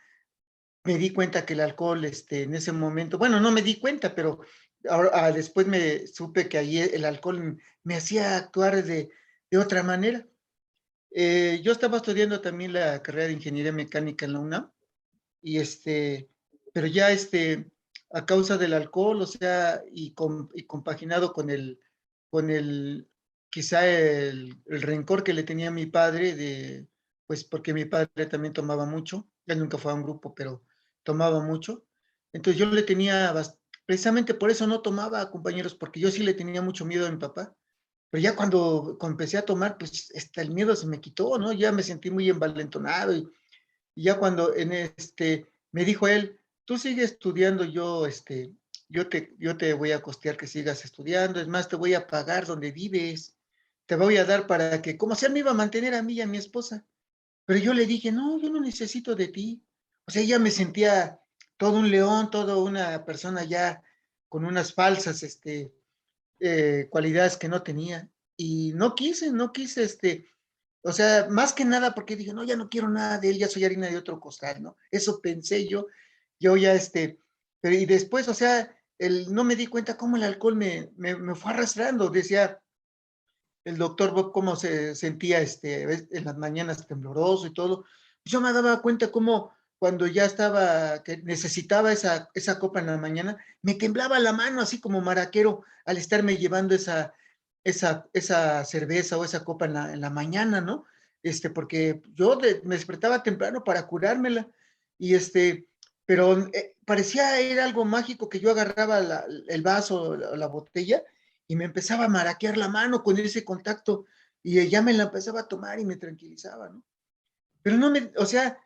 Me di cuenta que el alcohol, en ese momento, bueno, no me di cuenta, pero ahora, después me supe que ahí el alcohol me hacía actuar de otra manera. Yo estaba estudiando también la carrera de ingeniería mecánica en la UNAM, y pero ya a causa del alcohol, o sea, y compaginado con el, quizá el rencor que le tenía a mi padre, pues porque mi padre también tomaba mucho, él nunca fue a un grupo, pero tomaba mucho. Entonces yo le tenía, precisamente por eso no tomaba, compañeros, porque yo sí le tenía mucho miedo a mi papá. Pero ya cuando empecé a tomar, pues el miedo se me quitó, ¿no? Ya me sentí muy envalentonado, y ya cuando me dijo él, tú sigues estudiando, yo te voy a costear que sigas estudiando, es más, te voy a pagar donde vives, te voy a dar para que, como si él me iba a mantener a mí y a mi esposa. Pero yo le dije, no, yo no necesito de ti. O sea, ya me sentía todo un león, toda una persona ya con unas falsas cualidades que no tenía. Y no quise, o sea, más que nada porque dije, no, ya no quiero nada de él, ya soy harina de otro costal, ¿no? Eso pensé yo ya pero y después, o sea, no me di cuenta cómo el alcohol me fue arrastrando, decía el doctor Bob cómo se sentía en las mañanas tembloroso y todo. Yo me daba cuenta cómo cuando ya estaba, que necesitaba esa copa en la mañana, me temblaba la mano así como maraquero al estarme llevando esa cerveza o esa copa en la mañana, ¿no? Porque yo me despertaba temprano para curármela y pero parecía era algo mágico que yo agarraba el vaso, la botella y me empezaba a maraquear la mano con ese contacto y ya me la empezaba a tomar y me tranquilizaba, ¿no? Pero o sea,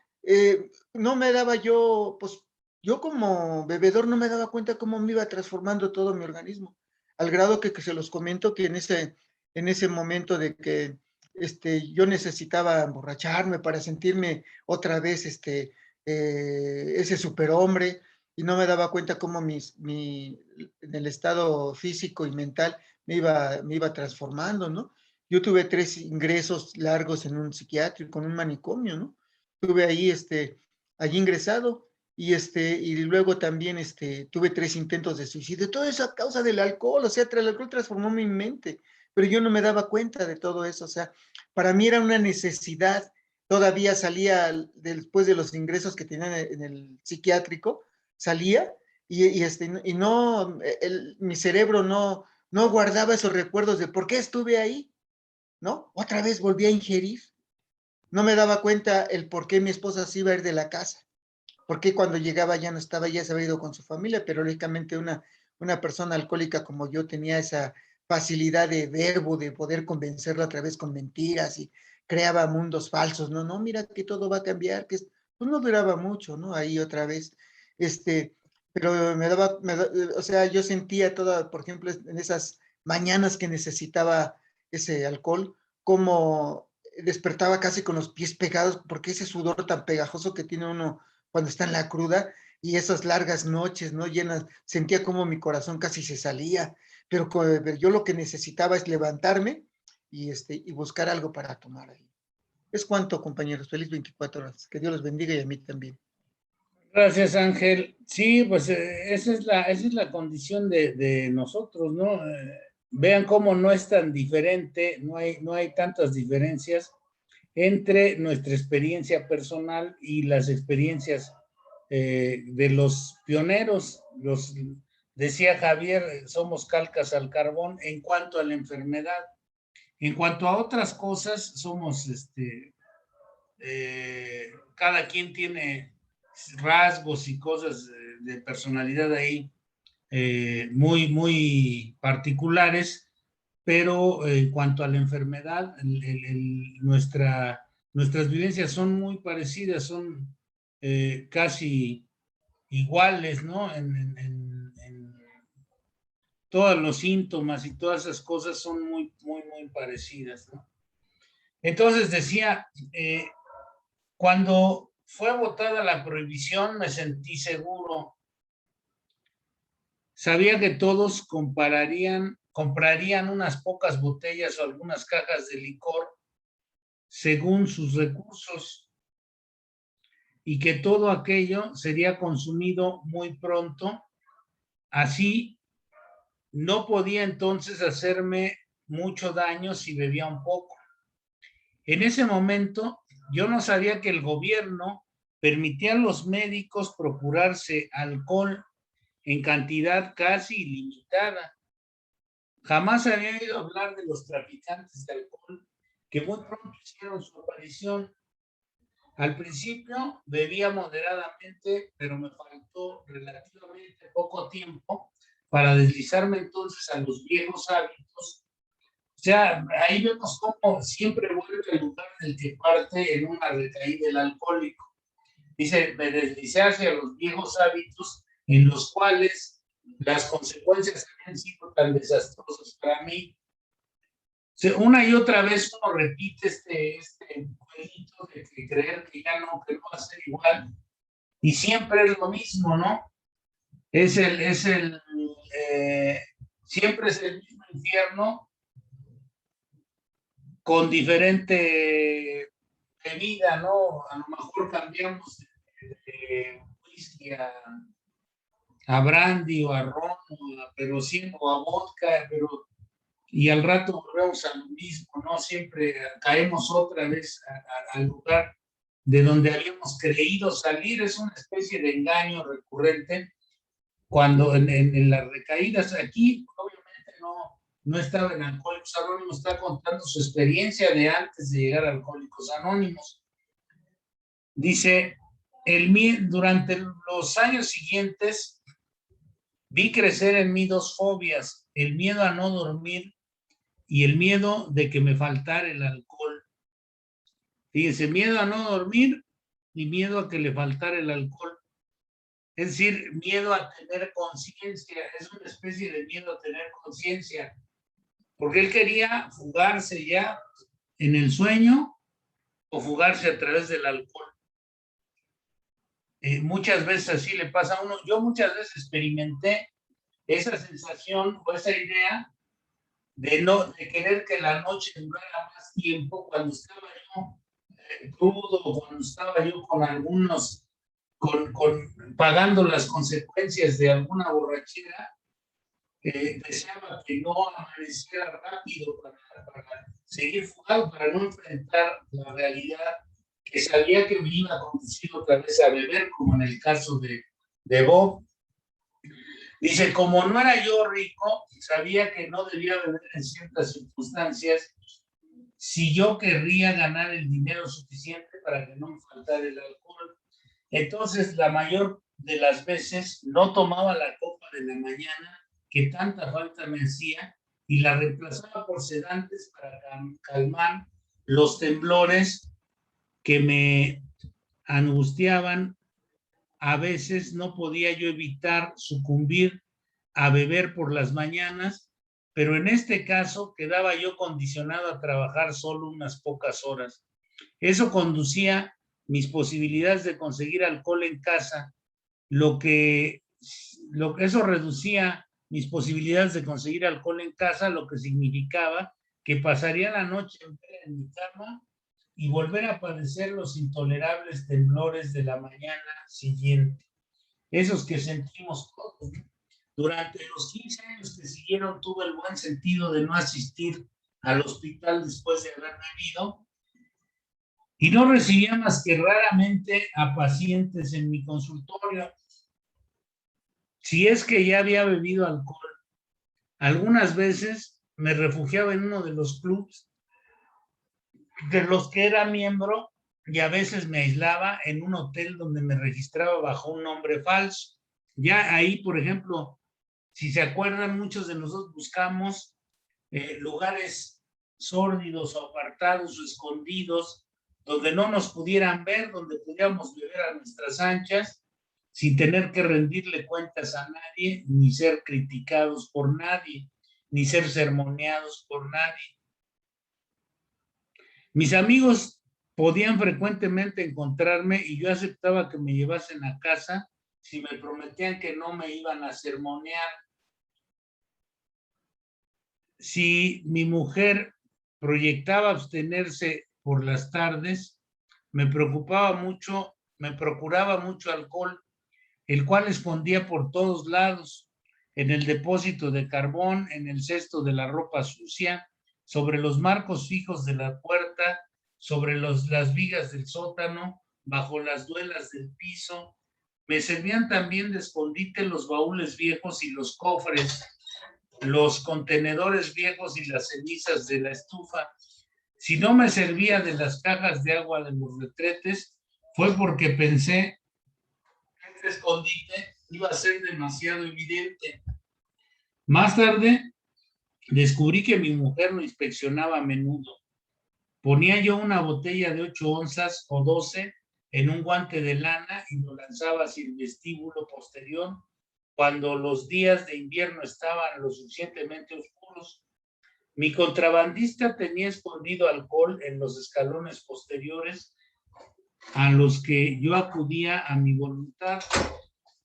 no me daba yo, pues yo como bebedor no me daba cuenta cómo me iba transformando todo mi organismo, al grado que se los comento que en ese momento de que yo necesitaba emborracharme para sentirme otra vez ese superhombre y no me daba cuenta cómo en el estado físico y mental me iba transformando, ¿no? Yo tuve 3 ingresos largos en un psiquiátrico, en un manicomio, ¿no? Estuve ahí, allí ingresado y luego también, tuve 3 intentos de suicidio. Todo eso a causa del alcohol, o sea, el alcohol transformó mi mente, pero yo no me daba cuenta de todo eso, o sea, para mí era una necesidad. Todavía salía después de los ingresos que tenía en el psiquiátrico, salía y no, mi cerebro no guardaba esos recuerdos de por qué estuve ahí, ¿no? Otra vez volví a ingerir. No me daba cuenta el por qué mi esposa se iba a ir de la casa. Por qué cuando llegaba ya no estaba, ya se había ido con su familia, pero lógicamente una persona alcohólica como yo tenía esa facilidad de verbo, de poder convencerla otra vez con mentiras y creaba mundos falsos. No, no, mira que todo va a cambiar, que pues no duraba mucho, ¿no? Ahí otra vez. Pero o sea, yo sentía toda, por ejemplo, en esas mañanas que necesitaba ese alcohol, como despertaba casi con los pies pegados, porque ese sudor tan pegajoso que tiene uno cuando está en la cruda y esas largas noches, ¿no? Llenas, sentía como mi corazón casi se salía, pero yo lo que necesitaba es levantarme y buscar algo para tomar ahí. Es cuanto, compañeros. Feliz 24 horas. Que Dios los bendiga y a mí también. Gracias, Ángel. Sí, pues esa es la condición de nosotros, ¿no? Vean cómo no es tan diferente, no hay tantas diferencias entre nuestra experiencia personal y las experiencias de los pioneros. Decía Javier, somos calcas al carbón en cuanto a la enfermedad. En cuanto a otras cosas, somos, cada quien tiene rasgos y cosas de personalidad ahí muy particulares, pero en cuanto a la enfermedad, nuestras vivencias son muy parecidas, son casi iguales, ¿no? En todos los síntomas y todas esas cosas son muy parecidas, ¿no? Entonces decía, cuando fue votada la prohibición me sentí seguro. Sabía que todos comprarían unas pocas botellas o algunas cajas de licor según sus recursos y que todo aquello sería consumido muy pronto. Así, no podía entonces hacerme mucho daño si bebía un poco. En ese momento, yo no sabía que el gobierno permitía a los médicos procurarse alcohol en cantidad casi ilimitada. Jamás había oído hablar de los traficantes de alcohol que muy pronto hicieron su aparición. Al principio bebía moderadamente, pero me faltó relativamente poco tiempo para deslizarme entonces a los viejos hábitos. O sea, ahí vemos cómo siempre vuelve el lugar del que parte en una recaída del alcohólico. Dice, me deslicé hacia los viejos hábitos en los cuales las consecuencias habían sido tan desastrosas para mí. Una y otra vez uno repite este jueguito de creer que ya no, que no va a ser igual, y siempre es lo mismo, ¿no? Es el siempre es el mismo infierno con diferente bebida, ¿no? A lo mejor cambiamos de whisky a brandy o a ron, pero siempre, o a vodka, pero y al rato volvemos a lo mismo, ¿no? Siempre caemos otra vez al lugar de donde habíamos creído salir. Es una especie de engaño recurrente cuando en las recaídas. Aquí obviamente no estaba en Alcohólicos Anónimos, está contando su experiencia de antes de llegar a Alcohólicos Anónimos. Dice, durante los años siguientes vi crecer en mí dos fobias, el miedo a no dormir y el miedo de que me faltara el alcohol. Fíjense, miedo a no dormir y miedo a que le faltara el alcohol. Es decir, miedo a tener conciencia, es una especie de miedo a tener conciencia, porque él quería fugarse ya en el sueño o fugarse a través del alcohol. Muchas veces así le pasa a uno. Yo muchas veces experimenté esa sensación o esa idea de querer que la noche durara más tiempo cuando estaba yo crudo, cuando estaba yo con algunos, pagando las consecuencias de alguna borrachera. Deseaba que no amaneciera rápido para seguir fugado, para no enfrentar la realidad, que sabía que me iba a conducir otra vez a beber, como en el caso de Bob. Dice, como no era yo rico, sabía que no debía beber en ciertas circunstancias si yo querría ganar el dinero suficiente para que no me faltara el alcohol. Entonces, la mayor de las veces no tomaba la copa de la mañana que tanta falta me hacía y la reemplazaba por sedantes para calmar los temblores que me angustiaban. A veces no podía yo evitar sucumbir a beber por las mañanas, pero en este caso quedaba yo condicionado a trabajar solo unas pocas horas. Eso conducía mis posibilidades de conseguir alcohol en casa, eso reducía mis posibilidades de conseguir alcohol en casa, lo que significaba que pasaría la noche en mi cama y volver a padecer los intolerables temblores de la mañana siguiente. Esos que sentimos todos. Durante los 15 años que siguieron tuve el buen sentido de no asistir al hospital después de haber bebido y no recibía más que raramente a pacientes en mi consultorio. Si es que ya había bebido alcohol, algunas veces me refugiaba en uno de los clubs de los que era miembro y a veces me aislaba en un hotel donde me registraba bajo un nombre falso. Ya ahí, por ejemplo, si se acuerdan, muchos de nosotros buscamos lugares sórdidos o apartados o escondidos donde no nos pudieran ver, donde pudiéramos beber a nuestras anchas sin tener que rendirle cuentas a nadie, ni ser criticados por nadie, ni ser sermoneados por nadie. Mis amigos podían frecuentemente encontrarme y yo aceptaba que me llevasen a casa si me prometían que no me iban a sermonear. Si mi mujer proyectaba abstenerse por las tardes, me procuraba mucho alcohol, el cual escondía por todos lados, en el depósito de carbón, en el cesto de la ropa sucia, sobre los marcos fijos de la puerta, sobre las vigas del sótano, bajo las duelas del piso. Me servían también de escondite los baúles viejos y los cofres, los contenedores viejos y las cenizas de la estufa. Si no me servía de las cajas de agua de los retretes, fue porque pensé que este escondite iba a ser demasiado evidente. Más tarde, descubrí que mi mujer lo inspeccionaba a menudo. Ponía yo una botella de 8 onzas o 12 en un guante de lana y lo lanzaba hacia el vestíbulo posterior cuando los días de invierno estaban lo suficientemente oscuros. Mi contrabandista tenía escondido alcohol en los escalones posteriores a los que yo acudía a mi voluntad.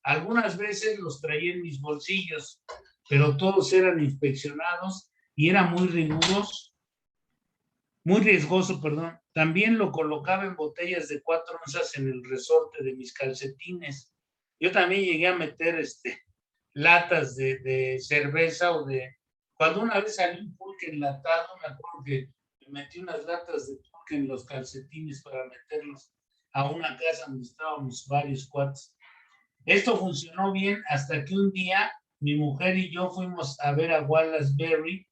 Algunas veces los traía en mis bolsillos, pero todos eran inspeccionados y era muy riesgoso, perdón. También lo colocaba en botellas de 4 onzas en el resorte de mis calcetines. Yo también llegué a meter latas de cerveza o de... Cuando una vez salió un pulque enlatado, me acuerdo que me metí unas latas de pulque en los calcetines para meterlos a una casa donde estábamos varios cuates. Esto funcionó bien hasta que un día mi mujer y yo fuimos a ver a Wallace Berry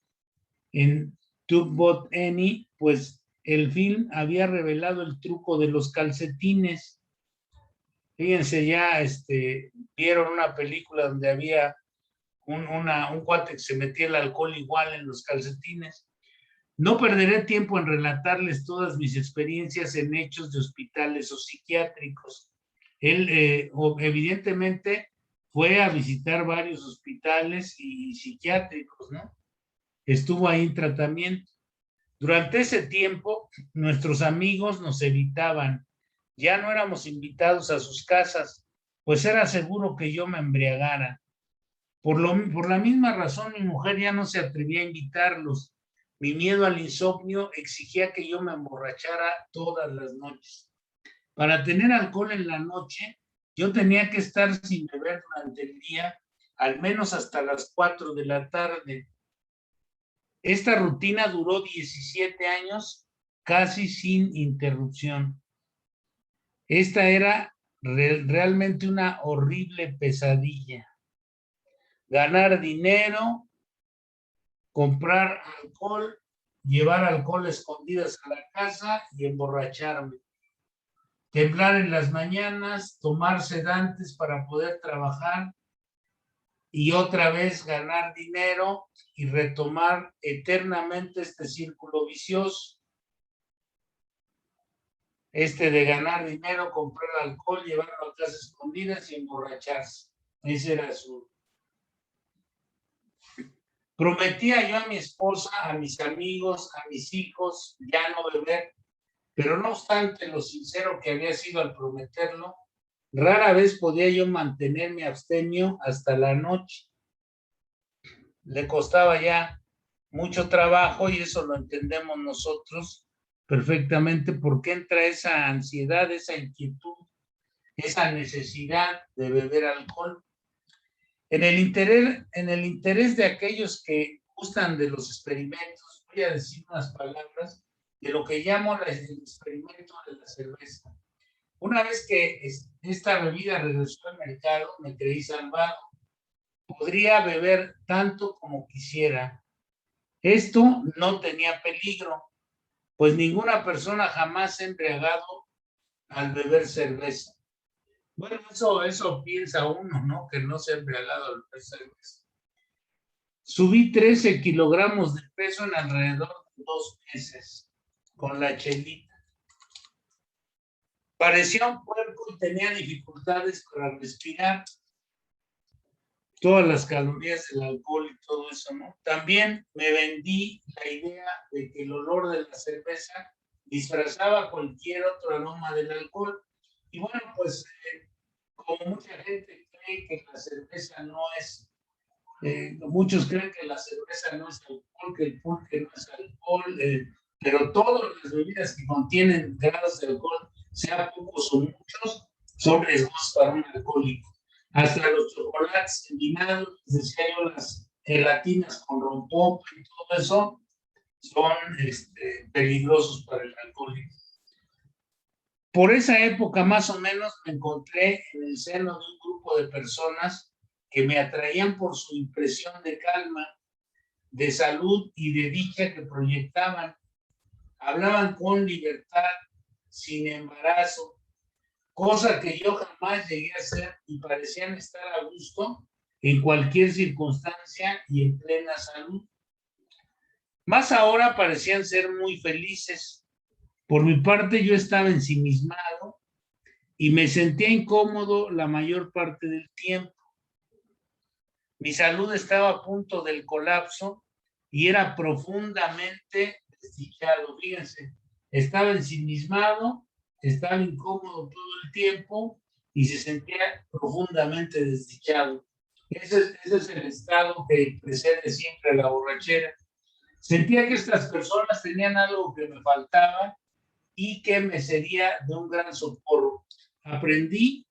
en Tugboat Annie, pues el film había revelado el truco de los calcetines. Fíjense, ya vieron una película donde había un cuate que se metía el alcohol igual en los calcetines. No perderé tiempo en relatarles todas mis experiencias en hechos de hospitales o psiquiátricos. Él, evidentemente, fue a visitar varios hospitales y psiquiátricos, ¿no? Estuvo ahí en tratamiento. Durante ese tiempo, nuestros amigos nos evitaban. Ya no éramos invitados a sus casas, pues era seguro que yo me embriagara. Por la misma razón, mi mujer ya no se atrevía a invitarlos. Mi miedo al insomnio exigía que yo me emborrachara todas las noches. Para tener alcohol en la noche, yo tenía que estar sin beber durante el día, al menos hasta las 4 de la tarde. Esta rutina duró 17 años, casi sin interrupción. Esta era realmente una horrible pesadilla. Ganar dinero, comprar alcohol, llevar alcohol escondidas a la casa y emborracharme. Temblar en las mañanas, tomar sedantes para poder trabajar y otra vez ganar dinero y retomar eternamente este círculo vicioso. De ganar dinero, comprar alcohol, llevarlo a casas escondidas y emborracharse. Ese era su... Prometía yo a mi esposa, a mis amigos, a mis hijos, ya no beber, pero no obstante lo sincero que había sido al prometerlo, rara vez podía yo mantenerme abstemio hasta la noche. Le costaba ya mucho trabajo y eso lo entendemos nosotros perfectamente porque entra esa ansiedad, esa inquietud, esa necesidad de beber alcohol. En el interés de aquellos que gustan de los experimentos, voy a decir unas palabras de lo que llamo el experimento de la cerveza. Una vez que esta bebida regresó al mercado, me creí salvado. Podría beber tanto como quisiera. Esto no tenía peligro, pues ninguna persona jamás se ha embriagado al beber cerveza. Bueno, eso piensa uno, ¿no? Que no se ha embriagado al beber cerveza. Subí 13 kilogramos de peso en alrededor de 2 meses con la chelita. Parecía un puerco y tenía dificultades para respirar. Todas las calorías del alcohol y todo eso, ¿no? También me vendí la idea de que el olor de la cerveza disfrazaba cualquier otro aroma del alcohol. Y bueno, pues como mucha gente cree que la cerveza no es, muchos creen que la cerveza no es alcohol, que el pulque no es alcohol, pero todas las bebidas que contienen grados de alcohol, sea pocos o muchos, son riesgos para un alcohólico. Hasta los chocolates envinados, decía yo, las gelatinas con rompope y todo eso, son peligrosos para el alcohólico. Por esa época, más o menos, me encontré en el seno de un grupo de personas que me atraían por su impresión de calma, de salud y de dicha que proyectaban. Hablaban con libertad, sin embarazo, cosa que yo jamás llegué a hacer, y parecían estar a gusto en cualquier circunstancia y en plena salud. Más ahora parecían ser muy felices. Por mi parte, yo estaba ensimismado y me sentía incómodo la mayor parte del tiempo. Mi salud estaba a punto del colapso y era profundamente desdichado. Fíjense, estaba ensimismado, estaba incómodo todo el tiempo y se sentía profundamente desdichado. Ese es el estado que precede siempre a la borrachera. Sentía que estas personas tenían algo que me faltaba y que me sería de un gran socorro. Aprendí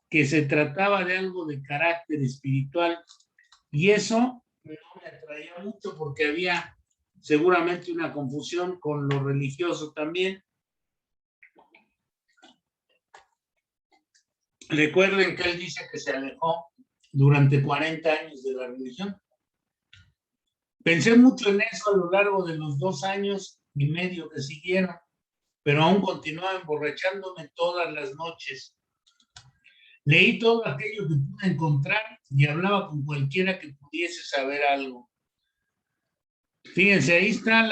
que se trataba de algo de carácter espiritual y eso no me atraía mucho porque había seguramente una confusión con lo religioso también. Recuerden que él dice que se alejó durante 40 años de la religión. Pensé mucho en eso a lo largo de los 2 años y medio que siguieron, pero aún continuaba emborrachándome todas las noches. Leí todo aquello que pude encontrar y hablaba con cualquiera que pudiese saber algo. Fíjense, ahí está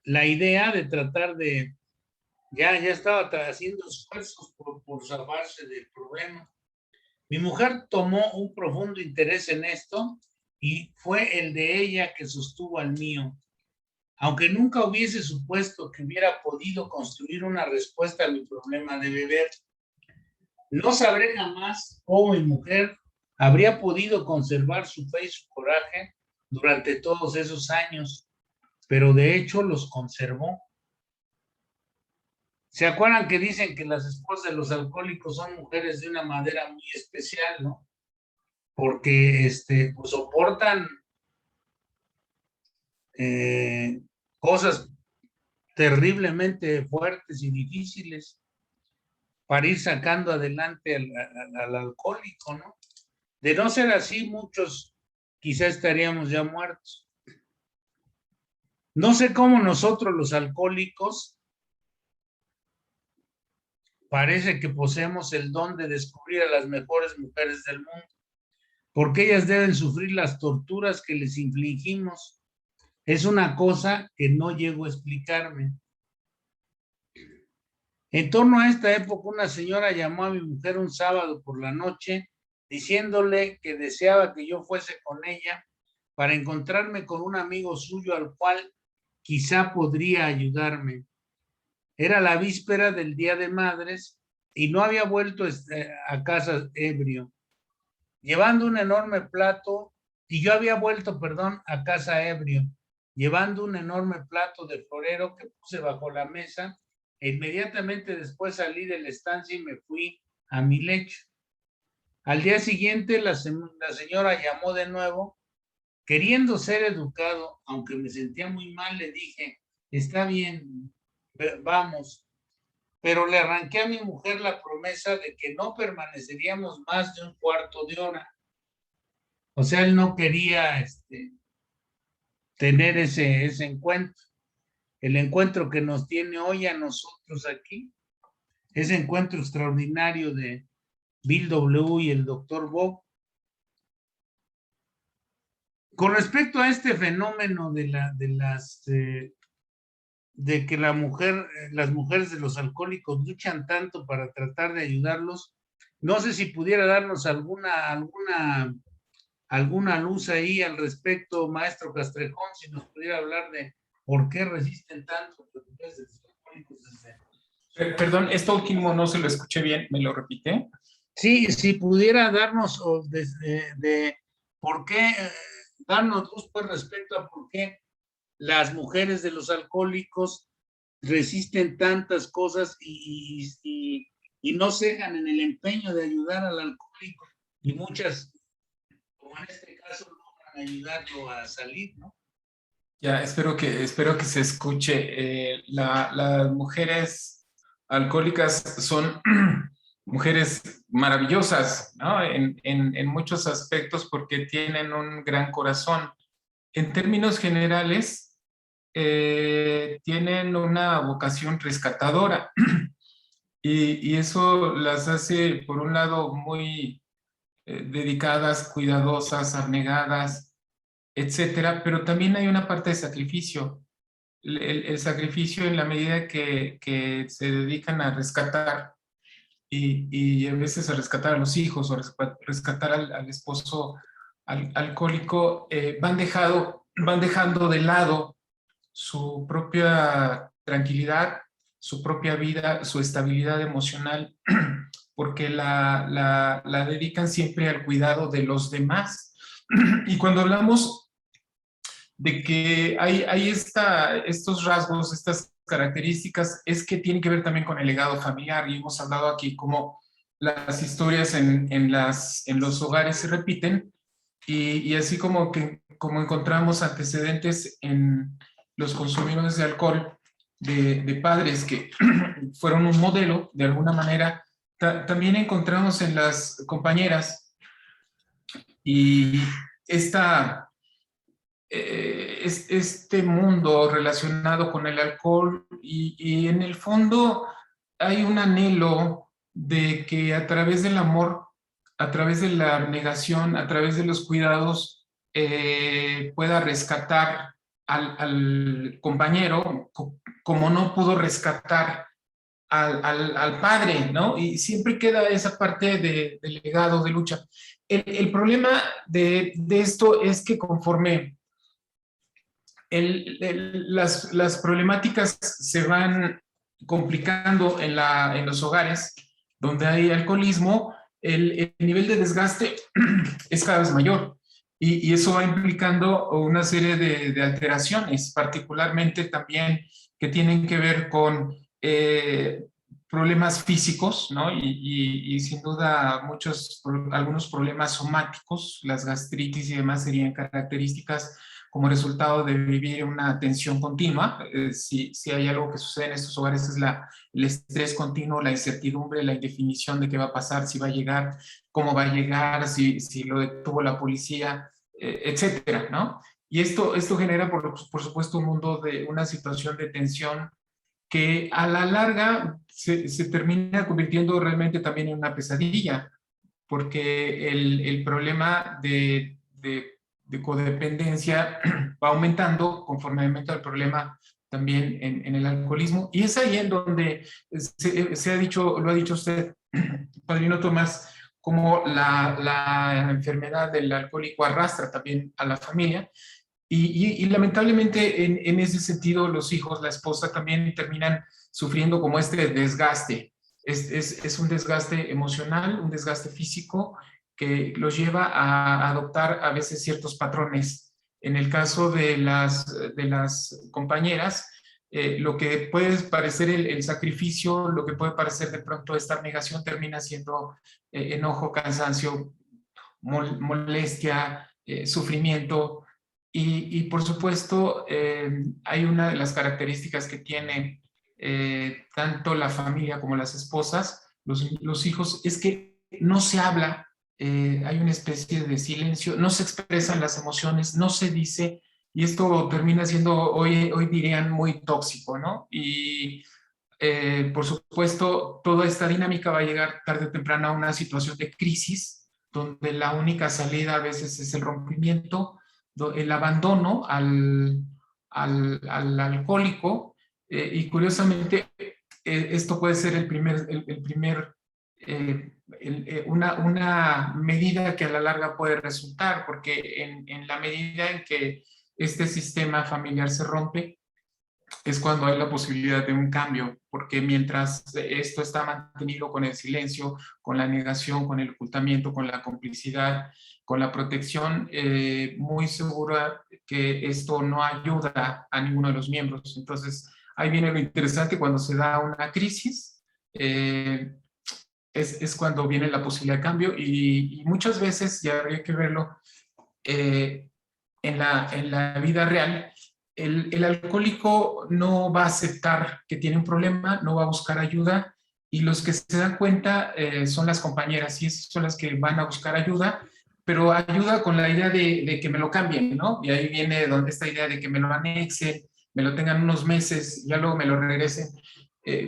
la idea de tratar de... Ya estaba haciendo esfuerzos por salvarse del problema. Mi mujer tomó un profundo interés en esto y fue el de ella que sostuvo al mío. Aunque nunca hubiese supuesto que hubiera podido construir una respuesta a mi problema de beber, no sabré jamás cómo mi mujer habría podido conservar su fe y su coraje durante todos esos años, pero de hecho los conservó. ¿Se acuerdan que dicen que las esposas de los alcohólicos son mujeres de una madera muy especial, no? Porque pues soportan cosas terriblemente fuertes y difíciles para ir sacando adelante al alcohólico, ¿no? De no ser así, muchos quizá estaríamos ya muertos. No sé cómo nosotros los alcohólicos parece que poseemos el don de descubrir a las mejores mujeres del mundo, porque ellas deben sufrir las torturas que les infligimos. Es una cosa que no llego a explicarme. En torno a esta época, una señora llamó a mi mujer un sábado por la noche, diciéndole que deseaba que yo fuese con ella para encontrarme con un amigo suyo al cual quizá podría ayudarme. Era la víspera del Día de Madres y no había vuelto a casa ebrio, llevando un enorme plato, y yo había vuelto, a casa ebrio, llevando un enorme plato de florero que puse bajo la mesa, e inmediatamente después salí de la estancia y me fui a mi lecho. Al día siguiente la señora llamó de nuevo, queriendo ser educado, aunque me sentía muy mal, le dije, está bien, vamos, pero le arranqué a mi mujer la promesa de que no permaneceríamos más de un cuarto de hora. O sea, él no quería tener ese encuentro, el encuentro que nos tiene hoy a nosotros aquí, ese encuentro extraordinario de Bill W. y el Dr. Bob. Con respecto a este fenómeno de que las mujeres de los alcohólicos luchan tanto para tratar de ayudarlos, no sé si pudiera darnos alguna luz ahí al respecto, maestro Castrejón, si nos pudiera hablar de por qué resisten tanto las mujeres de los alcohólicos. Perdón, esto último no se lo escuché bien, ¿me lo repite? Sí, si pudiera darnos de por qué, darnos luz pues respecto a por qué las mujeres de los alcohólicos resisten tantas cosas y no cejan en el empeño de ayudar al alcohólico, y muchas, como en este caso, logran ayudarlo a salir, ¿no? Ya, espero que se escuche. Las mujeres alcohólicas son mujeres maravillosas, ¿no? En muchos aspectos, porque tienen un gran corazón. En términos generales, tienen una vocación rescatadora y eso las hace, por un lado, muy dedicadas, cuidadosas, abnegadas, etcétera, pero también hay una parte de sacrificio. El sacrificio en la medida que se dedican a rescatar y a veces a rescatar a los hijos o a rescatar al esposo alcohólico, van dejando de lado su propia tranquilidad, su propia vida, su estabilidad emocional porque la dedican siempre al cuidado de los demás. Y cuando hablamos de que hay estos rasgos, estas características, es que tienen que ver también con el legado familiar, y hemos hablado aquí cómo las historias en los hogares se repiten, y así como encontramos antecedentes en los consumidores de alcohol, de padres que fueron un modelo, de alguna manera, también encontramos en las compañeras, y este mundo relacionado con el alcohol, y en el fondo hay un anhelo de que a través del amor, a través de la abnegación, a través de los cuidados, pueda rescatar al compañero, como no pudo rescatar al padre, ¿no? Y siempre queda esa parte de legado, de lucha. El problema de esto es que conforme las problemáticas se van complicando en los hogares donde hay alcoholismo, el nivel de desgaste es cada vez mayor, y eso va implicando una serie de alteraciones, particularmente también que tienen que ver con problemas físicos, ¿no? Y sin duda algunos problemas somáticos, las gastritis y demás serían características como resultado de vivir una tensión continua. Si hay algo que sucede en estos hogares es el estrés continuo, la incertidumbre, la indefinición de qué va a pasar, si va a llegar, cómo va a llegar, si lo detuvo la policía, etcétera, ¿no? Y esto genera, por supuesto, una situación de tensión que a la larga se termina convirtiendo realmente también en una pesadilla, porque el problema de codependencia va aumentando conforme aumenta el problema también en el alcoholismo. Y es ahí en donde se ha dicho, lo ha dicho usted, padrino Tomás, como la enfermedad del alcohólico arrastra también a la familia. Y lamentablemente en ese sentido los hijos, la esposa también terminan sufriendo como este desgaste. Es un desgaste emocional, un desgaste físico, que los lleva a adoptar a veces ciertos patrones. En el caso de las compañeras, lo que puede parecer el sacrificio, lo que puede parecer de pronto esta abnegación, termina siendo enojo, cansancio, molestia, sufrimiento. Y por supuesto, hay una de las características que tiene tanto la familia como las esposas, los hijos, es que no se habla, hay una especie de silencio, no se expresan las emociones, no se dice, y esto termina siendo, hoy dirían, muy tóxico, ¿no? Y por supuesto, toda esta dinámica va a llegar tarde o temprano a una situación de crisis, donde la única salida a veces es el rompimiento, el abandono al alcohólico, y curiosamente esto puede ser una medida que a la larga puede resultar, porque en la medida en que este sistema familiar se rompe, es cuando hay la posibilidad de un cambio, porque mientras esto está mantenido con el silencio, con la negación, con el ocultamiento, con la complicidad, con la protección, muy segura que esto no ayuda a ninguno de los miembros. Entonces, ahí viene lo interesante: cuando se da una crisis, es cuando viene la posibilidad de cambio, y muchas veces, ya habría que verlo, en la vida real, el alcohólico no va a aceptar que tiene un problema, no va a buscar ayuda, y los que se dan cuenta son las compañeras, y esas son las que van a buscar ayuda, pero ayuda con la idea de que me lo cambien, ¿no? Y ahí viene esta idea de que me lo anexen, me lo tengan unos meses, ya luego me lo regresen.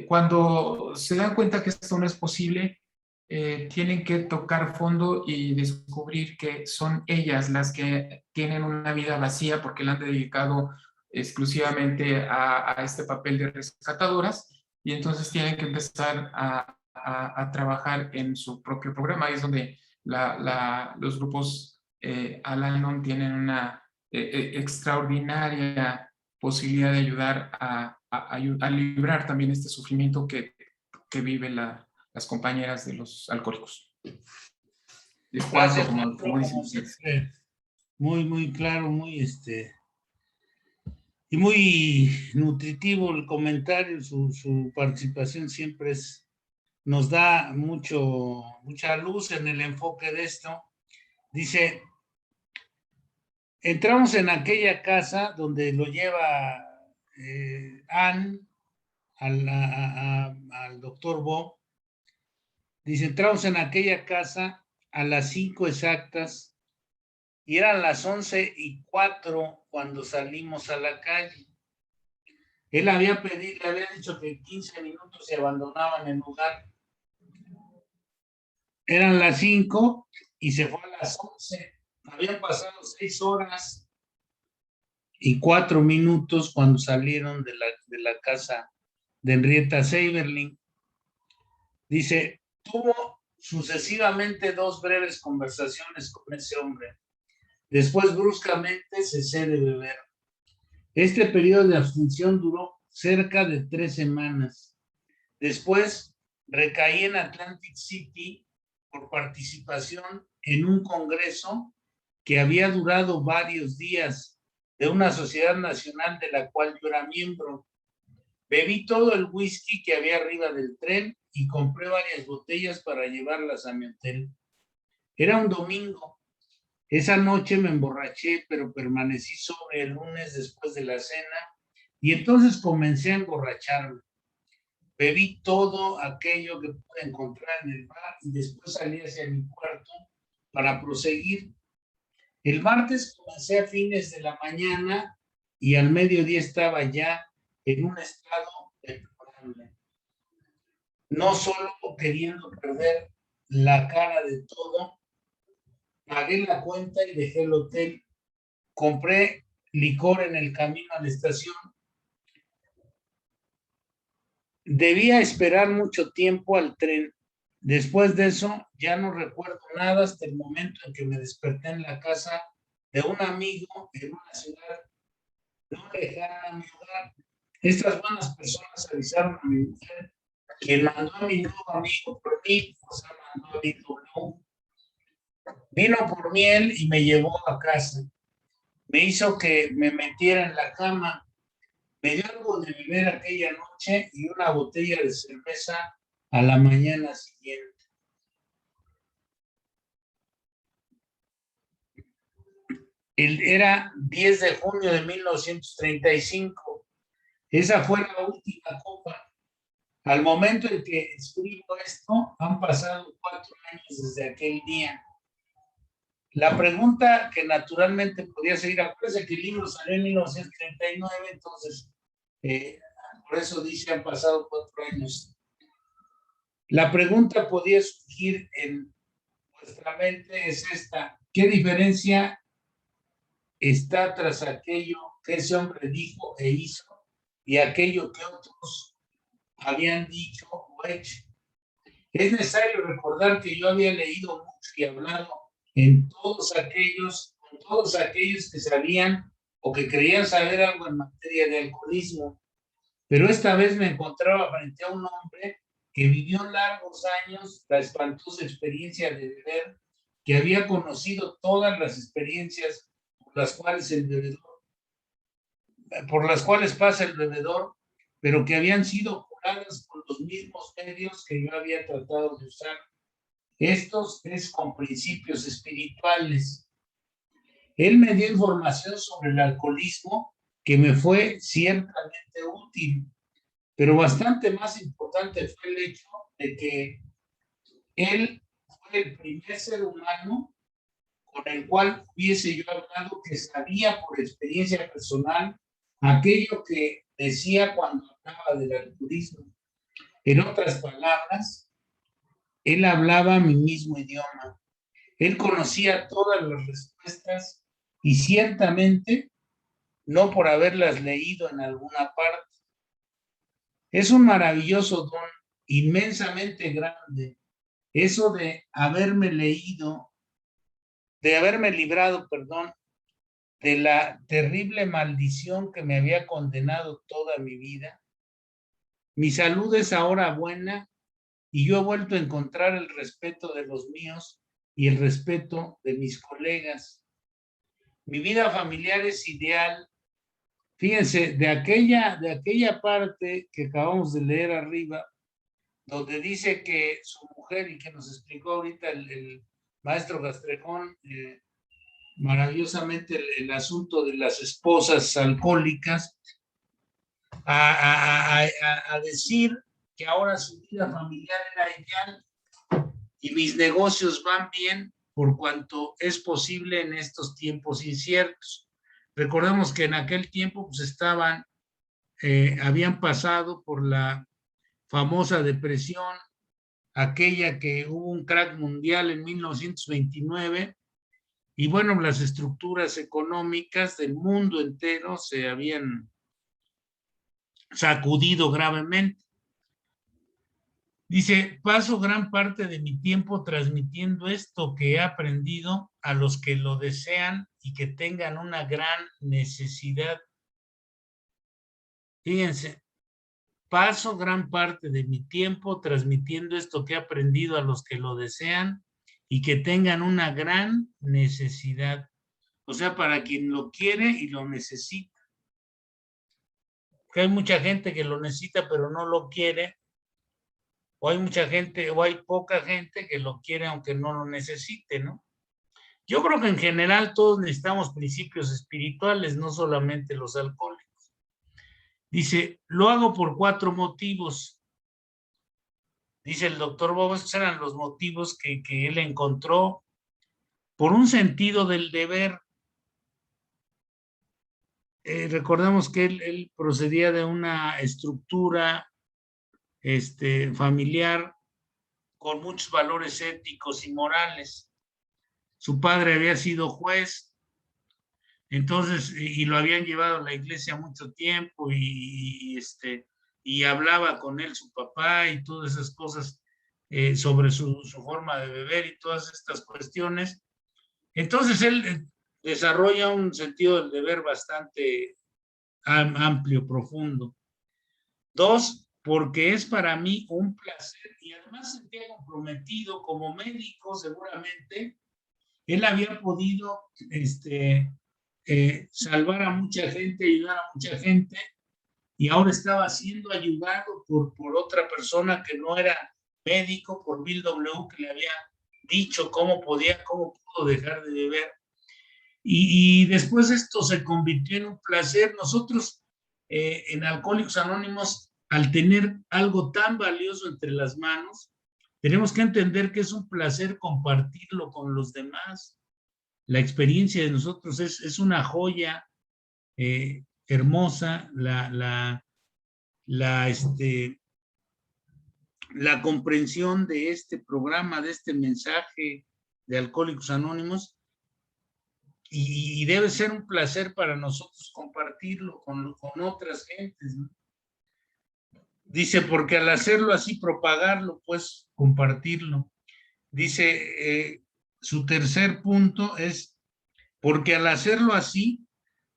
Cuando se dan cuenta que esto no es posible, tienen que tocar fondo y descubrir que son ellas las que tienen una vida vacía porque la han dedicado exclusivamente a este papel de rescatadoras, y entonces tienen que empezar a trabajar en su propio programa. Ahí es donde los grupos Al-Anon tienen una extraordinaria posibilidad de ayudar a librar también este sufrimiento que vive las compañeras de los alcohólicos. De Gracias, cuatro, maestro, como dicen como ustedes. siempre, muy claro, y muy nutritivo el comentario, su participación siempre nos da mucha luz en el enfoque de esto. Dice, entramos en aquella casa donde lo lleva Anne al doctor Bob. Dice, entramos en aquella casa a las 5 exactas y eran las 11:04 cuando salimos a la calle. Él le había dicho que 15 minutos se abandonaban el lugar. Eran las 5 y se fue a las 11. Habían pasado 6 horas y 4 minutos cuando salieron de la casa de Henrietta Seiberling. Dice, tuvo sucesivamente 2 breves conversaciones con ese hombre. Después bruscamente cesé de beber. Este periodo de abstención duró cerca de 3 semanas. Después recaí en Atlantic City por participación en un congreso que había durado varios días de una sociedad nacional de la cual yo era miembro. Bebí todo el whisky que había arriba del tren y compré varias botellas para llevarlas a mi hotel. Era un domingo. Esa noche me emborraché, pero permanecí sobre el lunes después de la cena y entonces comencé a emborracharme. Bebí todo aquello que pude encontrar en el bar y después salí hacia mi cuarto para proseguir. El martes comencé a fines de la mañana y al mediodía estaba ya en un estado deplorable. No solo queriendo perder la cara de todo, pagué la cuenta y dejé el hotel. Compré licor en el camino a la estación. Debía esperar mucho tiempo al tren. Después de eso, ya no recuerdo nada hasta el momento en que me desperté en la casa de un amigo en una ciudad no lejana a mi hogar. Estas buenas personas avisaron a mi mujer, quien mandó a mi nuevo amigo por mí, o sea, mandó a mi W. Vino por miel y me llevó a casa. Me hizo que me metiera en la cama. Me dio algo de beber aquella noche y una botella de cerveza a la mañana siguiente. Era 10 de junio de 1935. Esa fue la última copa. Al momento en que escribo esto, han pasado 4 años desde aquel día. La pregunta que naturalmente podría seguir, acuérdense que el libro salió en 1939, entonces, por eso dice han pasado 4 años. La pregunta podría surgir en nuestra mente es esta: ¿qué diferencia está tras aquello que ese hombre dijo e hizo y aquello que otros habían dicho o hecho? Es necesario recordar que yo había leído mucho y hablado con todos aquellos que sabían o que creían saber algo en materia de alcoholismo, pero esta vez me encontraba frente a un hombre que vivió largos años la espantosa experiencia de beber, que había conocido todas las experiencias por las cuales pasa el bebedor, pero que habían sido curadas por los mismos medios que yo había tratado de usar. Estos es con principios espirituales. Él me dio información sobre el alcoholismo que me fue ciertamente útil, pero bastante más importante fue el hecho de que él fue el primer ser humano con el cual hubiese yo hablado que sabía por experiencia personal aquello que decía cuando hablaba del alcoholismo. En otras palabras, él hablaba mi mismo idioma. Él conocía todas las respuestas y ciertamente no por haberlas leído en alguna parte. Es un maravilloso don, inmensamente grande, eso de haberme librado, de la terrible maldición que me había condenado toda mi vida. Mi salud es ahora buena y yo he vuelto a encontrar el respeto de los míos y el respeto de mis colegas. Mi vida familiar es ideal. Fíjense, de aquella parte que acabamos de leer arriba, donde dice que su mujer, y que nos explicó ahorita el maestro Castrejón, maravillosamente el asunto de las esposas alcohólicas, a decir que ahora su vida familiar era ideal y mis negocios van bien por cuanto es posible en estos tiempos inciertos. Recordemos que en aquel tiempo pues habían pasado por la famosa depresión, aquella que hubo un crack mundial en 1929, y bueno, las estructuras económicas del mundo entero se habían sacudido gravemente. Dice, paso gran parte de mi tiempo transmitiendo esto que he aprendido a los que lo desean y que tengan una gran necesidad. Fíjense, paso gran parte de mi tiempo transmitiendo esto que he aprendido a los que lo desean y que tengan una gran necesidad. O sea, para quien lo quiere y lo necesita. Porque hay mucha gente que lo necesita pero no lo quiere. O hay mucha gente, o hay poca gente que lo quiere aunque no lo necesite, ¿no? Yo creo que en general todos necesitamos principios espirituales, no solamente los alcohólicos. Dice, lo hago por 4 motivos. Dice el doctor Bob, estos eran los motivos que él encontró. Por un sentido del deber. Recordemos que él procedía de una estructura familiar con muchos valores éticos y morales. Su padre había sido juez, entonces, y lo habían llevado a la iglesia mucho tiempo, y hablaba con él su papá y todas esas cosas sobre su forma de beber y todas estas cuestiones. Entonces él desarrolla un sentido del deber bastante amplio, profundo. 2, porque es para mí un placer, y además sentía comprometido como médico, seguramente. Él había podido salvar a mucha gente, ayudar a mucha gente, y ahora estaba siendo ayudado por otra persona que no era médico, por Bill W., que le había dicho cómo pudo dejar de beber. Y después esto se convirtió en un placer. Nosotros en Alcohólicos Anónimos, al tener algo tan valioso entre las manos, tenemos que entender que es un placer compartirlo con los demás. La experiencia de nosotros es una joya hermosa, la comprensión de este programa, de este mensaje de Alcohólicos Anónimos, y debe ser un placer para nosotros compartirlo con otras gentes, ¿no? Dice, porque al hacerlo así, propagarlo, pues compartirlo. Dice, su tercer punto es, porque al hacerlo así,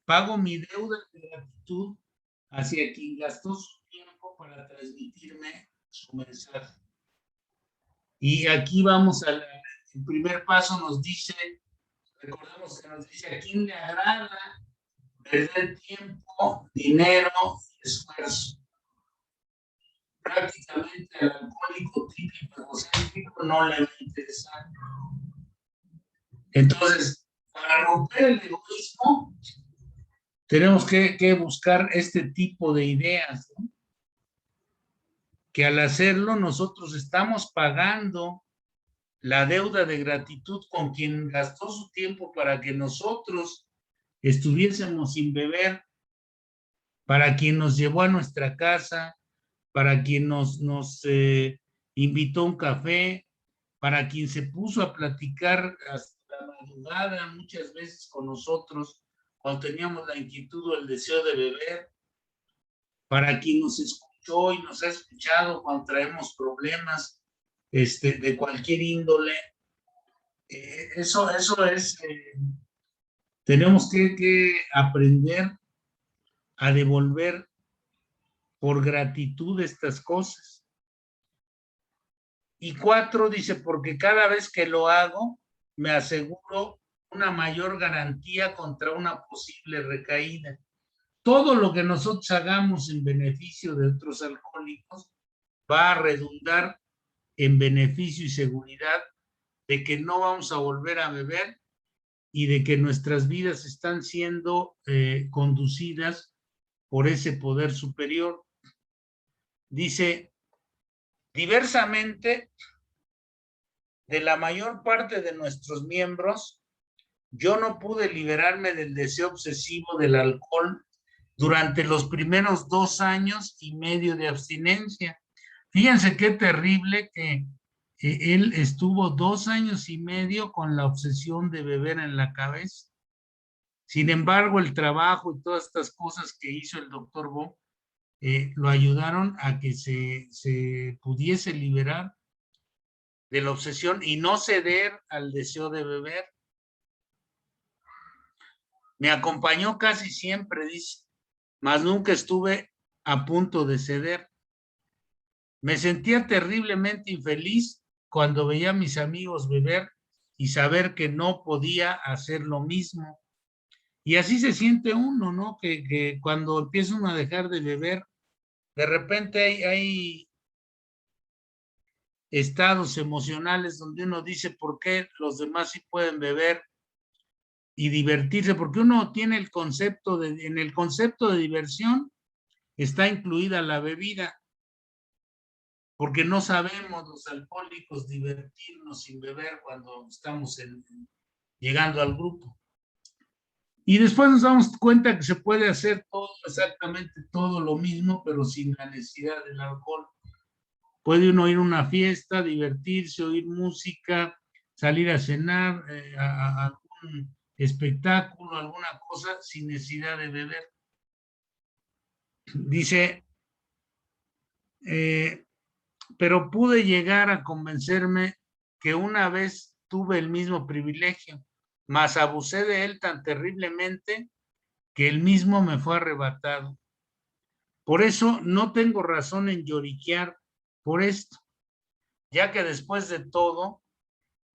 pago mi deuda de gratitud hacia quien gastó su tiempo para transmitirme su mensaje. Y aquí vamos al primer paso, nos dice, recordemos que nos dice, a quién le agrada perder tiempo, dinero y esfuerzo. Prácticamente al alcohólico típico egocéntrico no le va a interesar. Entonces, para romper el egoísmo, tenemos que buscar este tipo de ideas, ¿no? Que al hacerlo nosotros estamos pagando la deuda de gratitud con quien gastó su tiempo para que nosotros estuviésemos sin beber, para quien nos llevó a nuestra casa, para quien nos invitó a un café, para quien se puso a platicar hasta la madrugada muchas veces con nosotros cuando teníamos la inquietud o el deseo de beber, para quien nos escuchó y nos ha escuchado cuando traemos problemas de cualquier índole. Eso es, tenemos que aprender a devolver por gratitud estas cosas. Y 4, dice, porque cada vez que lo hago, me aseguro una mayor garantía contra una posible recaída. Todo lo que nosotros hagamos en beneficio de otros alcohólicos va a redundar en beneficio y seguridad de que no vamos a volver a beber y de que nuestras vidas están siendo conducidas por ese poder superior. Dice, diversamente, de la mayor parte de nuestros miembros, yo no pude liberarme del deseo obsesivo del alcohol durante los primeros 2 años y medio de abstinencia. Fíjense qué terrible que él estuvo 2 años y medio con la obsesión de beber en la cabeza. Sin embargo, el trabajo y todas estas cosas que hizo el doctor Bob lo ayudaron a que se pudiese liberar de la obsesión y no ceder al deseo de beber. Me acompañó casi siempre, dice, mas nunca estuve a punto de ceder. Me sentía terriblemente infeliz cuando veía a mis amigos beber y saber que no podía hacer lo mismo. Y así se siente uno, ¿no? Que cuando empieza uno a dejar de beber, de repente hay estados emocionales donde uno dice, ¿por qué los demás sí pueden beber y divertirse? Porque uno tiene el concepto en el concepto de diversión está incluida la bebida, porque no sabemos los alcohólicos divertirnos sin beber cuando estamos llegando al grupo. Y después nos damos cuenta que se puede hacer todo, exactamente todo lo mismo, pero sin la necesidad del alcohol. Puede uno ir a una fiesta, divertirse, oír música, salir a cenar, a algún espectáculo, alguna cosa, sin necesidad de beber. Dice, pero pude llegar a convencerme que una vez tuve el mismo privilegio, mas abusé de él tan terriblemente que él mismo me fue arrebatado. Por eso no tengo razón en lloriquear por esto, ya que después de todo,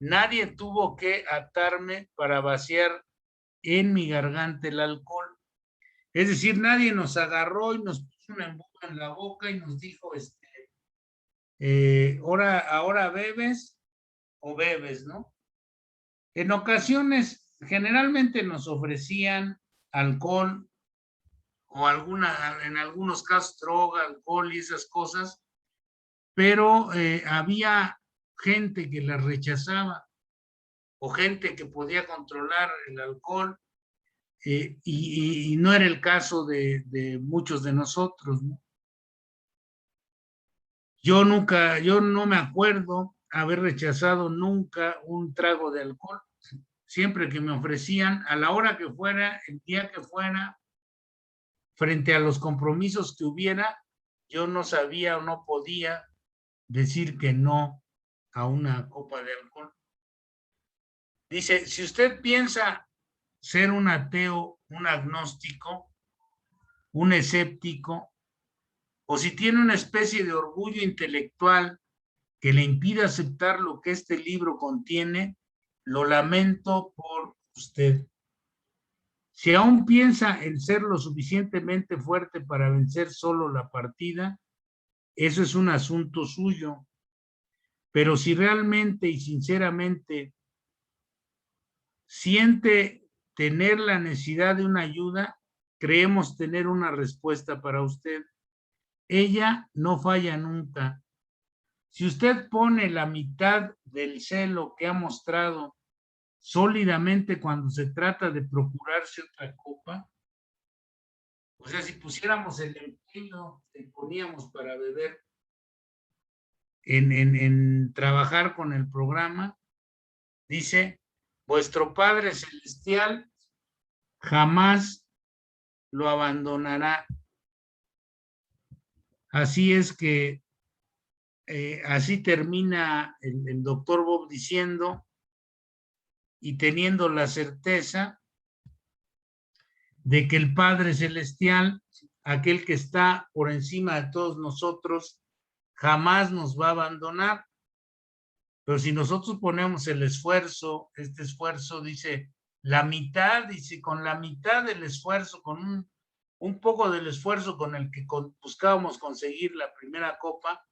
nadie tuvo que atarme para vaciar en mi garganta el alcohol. Es decir, nadie nos agarró y nos puso una embuda en la boca y nos dijo, ahora bebes o bebes, ¿no? En ocasiones, generalmente nos ofrecían alcohol o en algunos casos droga, alcohol y esas cosas, pero había gente que las rechazaba o gente que podía controlar el alcohol y no era el caso de muchos de nosotros, ¿no? Yo no me acuerdo haber rechazado nunca un trago de alcohol. Siempre que me ofrecían, a la hora que fuera, el día que fuera, frente a los compromisos que hubiera, yo no sabía o no podía decir que no a una copa de alcohol. Dice, si usted piensa ser un ateo, un agnóstico, un escéptico, o si tiene una especie de orgullo intelectual que le impide aceptar lo que este libro contiene, lo lamento por usted. Si aún piensa en ser lo suficientemente fuerte para vencer solo la partida, eso es un asunto suyo. Pero si realmente y sinceramente siente tener la necesidad de una ayuda, creemos tener una respuesta para usted. Ella no falla nunca. Si usted pone la mitad del celo que ha mostrado sólidamente cuando se trata de procurarse otra copa, o sea, si pusiéramos el empeño que poníamos para beber en trabajar con el programa, dice, vuestro Padre Celestial jamás lo abandonará. Así es que así termina el doctor Bob diciendo y teniendo la certeza de que el Padre Celestial, aquel que está por encima de todos nosotros, jamás nos va a abandonar. Pero si nosotros ponemos el esfuerzo, este esfuerzo dice la mitad, dice con la mitad del esfuerzo, con un poco del esfuerzo con el que buscábamos conseguir la primera copa,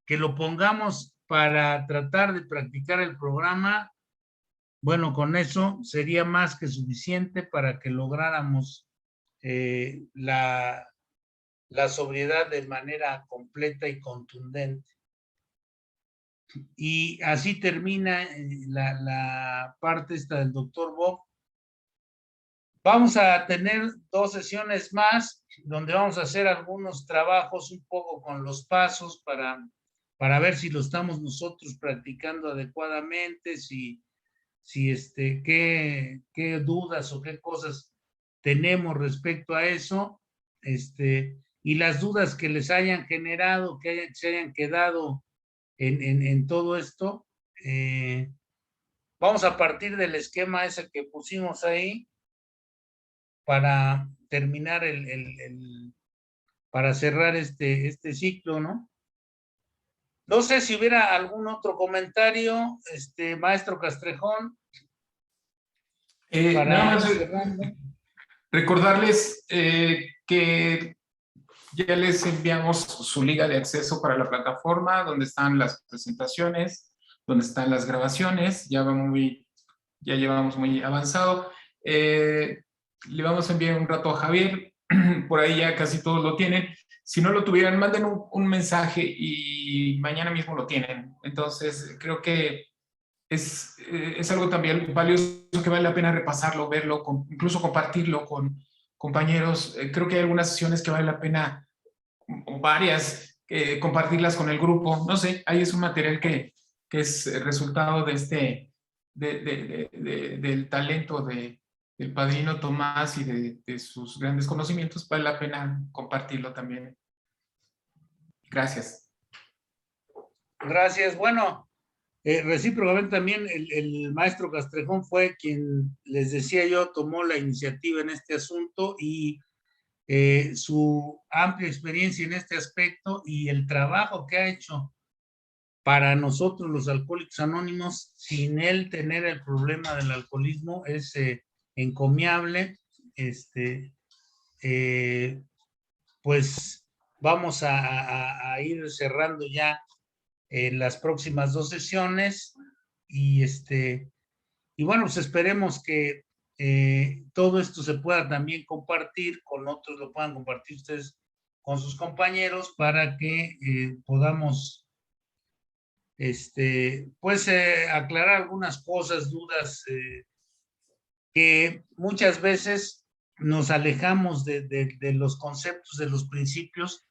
que lo pongamos para tratar de practicar el programa, bueno, con eso sería más que suficiente para que lográramos la sobriedad de manera completa y contundente. Y así termina la parte esta del doctor Bob. Vamos a tener 2 sesiones más donde vamos a hacer algunos trabajos un poco con los pasos para ver si lo estamos nosotros practicando adecuadamente, si qué dudas o qué cosas tenemos respecto a eso, y las dudas que les hayan generado, que se hayan quedado en todo esto, vamos a partir del esquema ese que pusimos ahí para terminar para cerrar este ciclo, ¿no? No sé si hubiera algún otro comentario, maestro Castrejón. Nada más recordarles que ya les enviamos su liga de acceso para la plataforma, donde están las presentaciones, donde están las grabaciones, ya llevamos muy avanzado. Le vamos a enviar un rato a Javier, por ahí ya casi todos lo tienen. Si no lo tuvieran, manden un mensaje y mañana mismo lo tienen. Entonces, creo que es algo también valioso que vale la pena repasarlo, verlo, incluso compartirlo con compañeros. Creo que hay algunas sesiones que vale la pena, o varias, compartirlas con el grupo. No sé, ahí es un material que es resultado de del talento del padrino Tomás y de sus grandes conocimientos. Vale la pena compartirlo también. Gracias. Gracias. Bueno, recíprocamente también el maestro Castrejón fue quien, les decía yo, tomó la iniciativa en este asunto, y su amplia experiencia en este aspecto y el trabajo que ha hecho para nosotros los Alcohólicos Anónimos, sin él tener el problema del alcoholismo, es encomiable. Pues vamos a ir cerrando ya en las próximas 2 sesiones, y bueno, pues esperemos que todo esto se pueda también compartir con otros, lo puedan compartir ustedes con sus compañeros, para que podamos pues aclarar algunas cosas, dudas, que muchas veces nos alejamos de los conceptos, de los principios,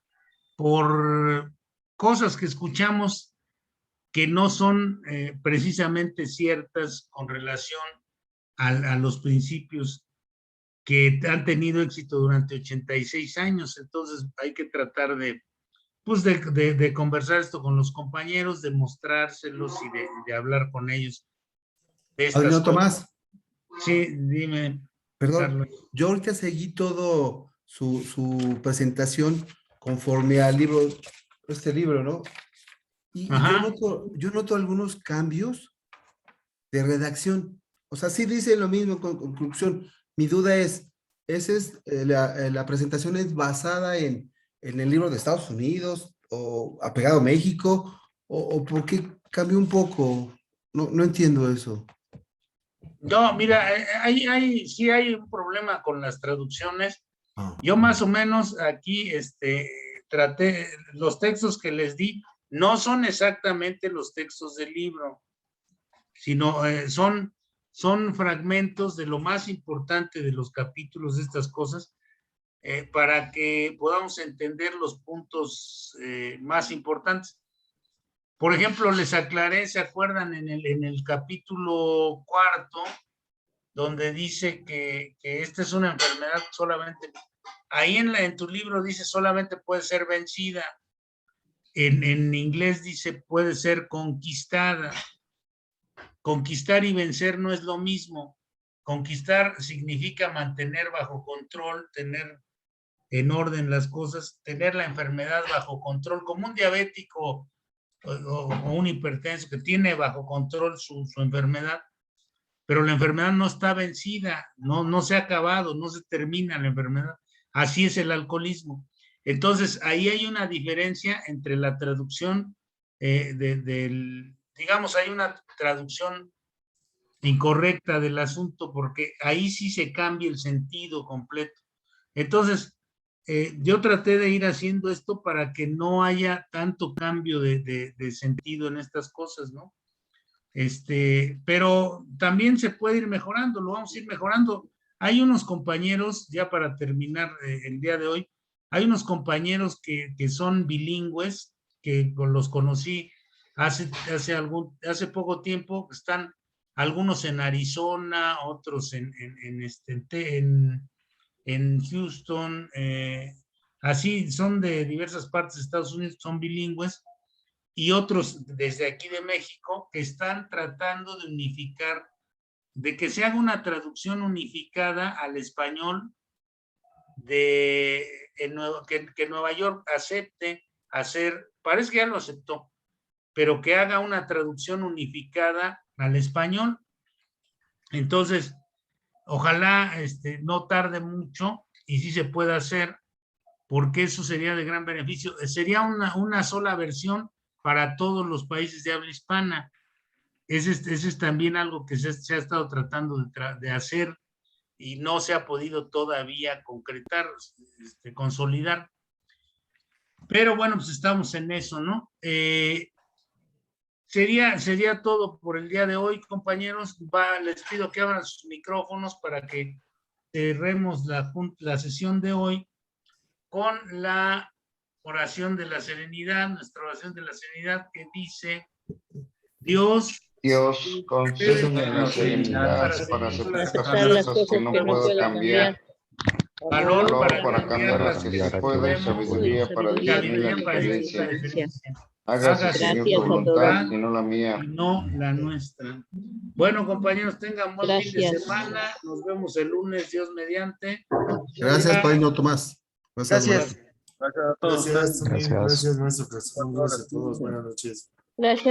por cosas que escuchamos que no son precisamente ciertas con relación a los principios que han tenido éxito durante 86 años. Entonces hay que tratar de conversar esto con los compañeros, de mostrárselos y de hablar con ellos de estas Padrino cosas. Tomás, Sí, dime. perdón, Carlos. yo ahorita seguí todo su presentación conforme al libro, este libro, ¿no? Y yo noto algunos cambios de redacción. O sea, sí dice lo mismo con conclusión. Mi duda es la presentación es basada en el libro de Estados Unidos o apegado a México, o por qué cambió un poco? No entiendo eso. No, mira, sí hay un problema con las traducciones. Ah. Yo más o menos aquí traté, los textos que les di no son exactamente los textos del libro, sino son fragmentos de lo más importante de los capítulos de estas cosas, para que podamos entender los puntos más importantes. Por ejemplo, les aclaré, ¿se acuerdan en el capítulo 4, donde dice que esta es una enfermedad solamente, ahí en tu libro dice solamente puede ser vencida, en inglés dice puede ser conquistada. Conquistar y vencer no es lo mismo. Conquistar significa mantener bajo control, tener en orden las cosas, tener la enfermedad bajo control, como un diabético o un hipertenso que tiene bajo control su enfermedad, pero la enfermedad no está vencida, no se ha acabado, no se termina la enfermedad. Así es el alcoholismo. Entonces, ahí hay una diferencia entre la traducción digamos, hay una traducción incorrecta del asunto, porque ahí sí se cambia el sentido completo. Entonces, yo traté de ir haciendo esto para que no haya tanto cambio de sentido en estas cosas, ¿no? Pero también se puede ir mejorando, lo vamos a ir mejorando. Hay unos compañeros, ya para terminar el día de hoy, hay unos compañeros que son bilingües, que los conocí hace poco tiempo, están algunos en Arizona, otros en Houston, así son de diversas partes de Estados Unidos, son bilingües, y otros desde aquí de México que están tratando de unificar, de que se haga una traducción unificada al español que Nueva York acepte hacer, parece que ya lo aceptó, pero que haga una traducción unificada al español. Entonces, ojalá no tarde mucho y sí se pueda hacer, porque eso sería de gran beneficio. Sería una sola versión para todos los países de habla hispana. Ese es también algo que se ha estado tratando de hacer y no se ha podido todavía concretar, consolidar. Pero bueno, pues estamos en eso, ¿no? Sería todo por el día de hoy, compañeros. Les pido que abran sus micrófonos para que cerremos la sesión de hoy con la oración de la serenidad, nuestra oración de la serenidad, que dice: Dios concédeme la serenidad para aceptar las cosas que no puedo cambiar, valor para para cambiar las que sí puedo y sabiduría para discernir la diferencia. Hágase, Señor, tu voluntad y no la mía. Y no la nuestra. Bueno, compañeros, tengan buen fin de semana. Nos vemos el lunes, Dios mediante. Gracias, Padrino Tomás. Gracias. Gracias a todos. Gracias, maestro. Gracias a todos. Buenas noches. Gracias.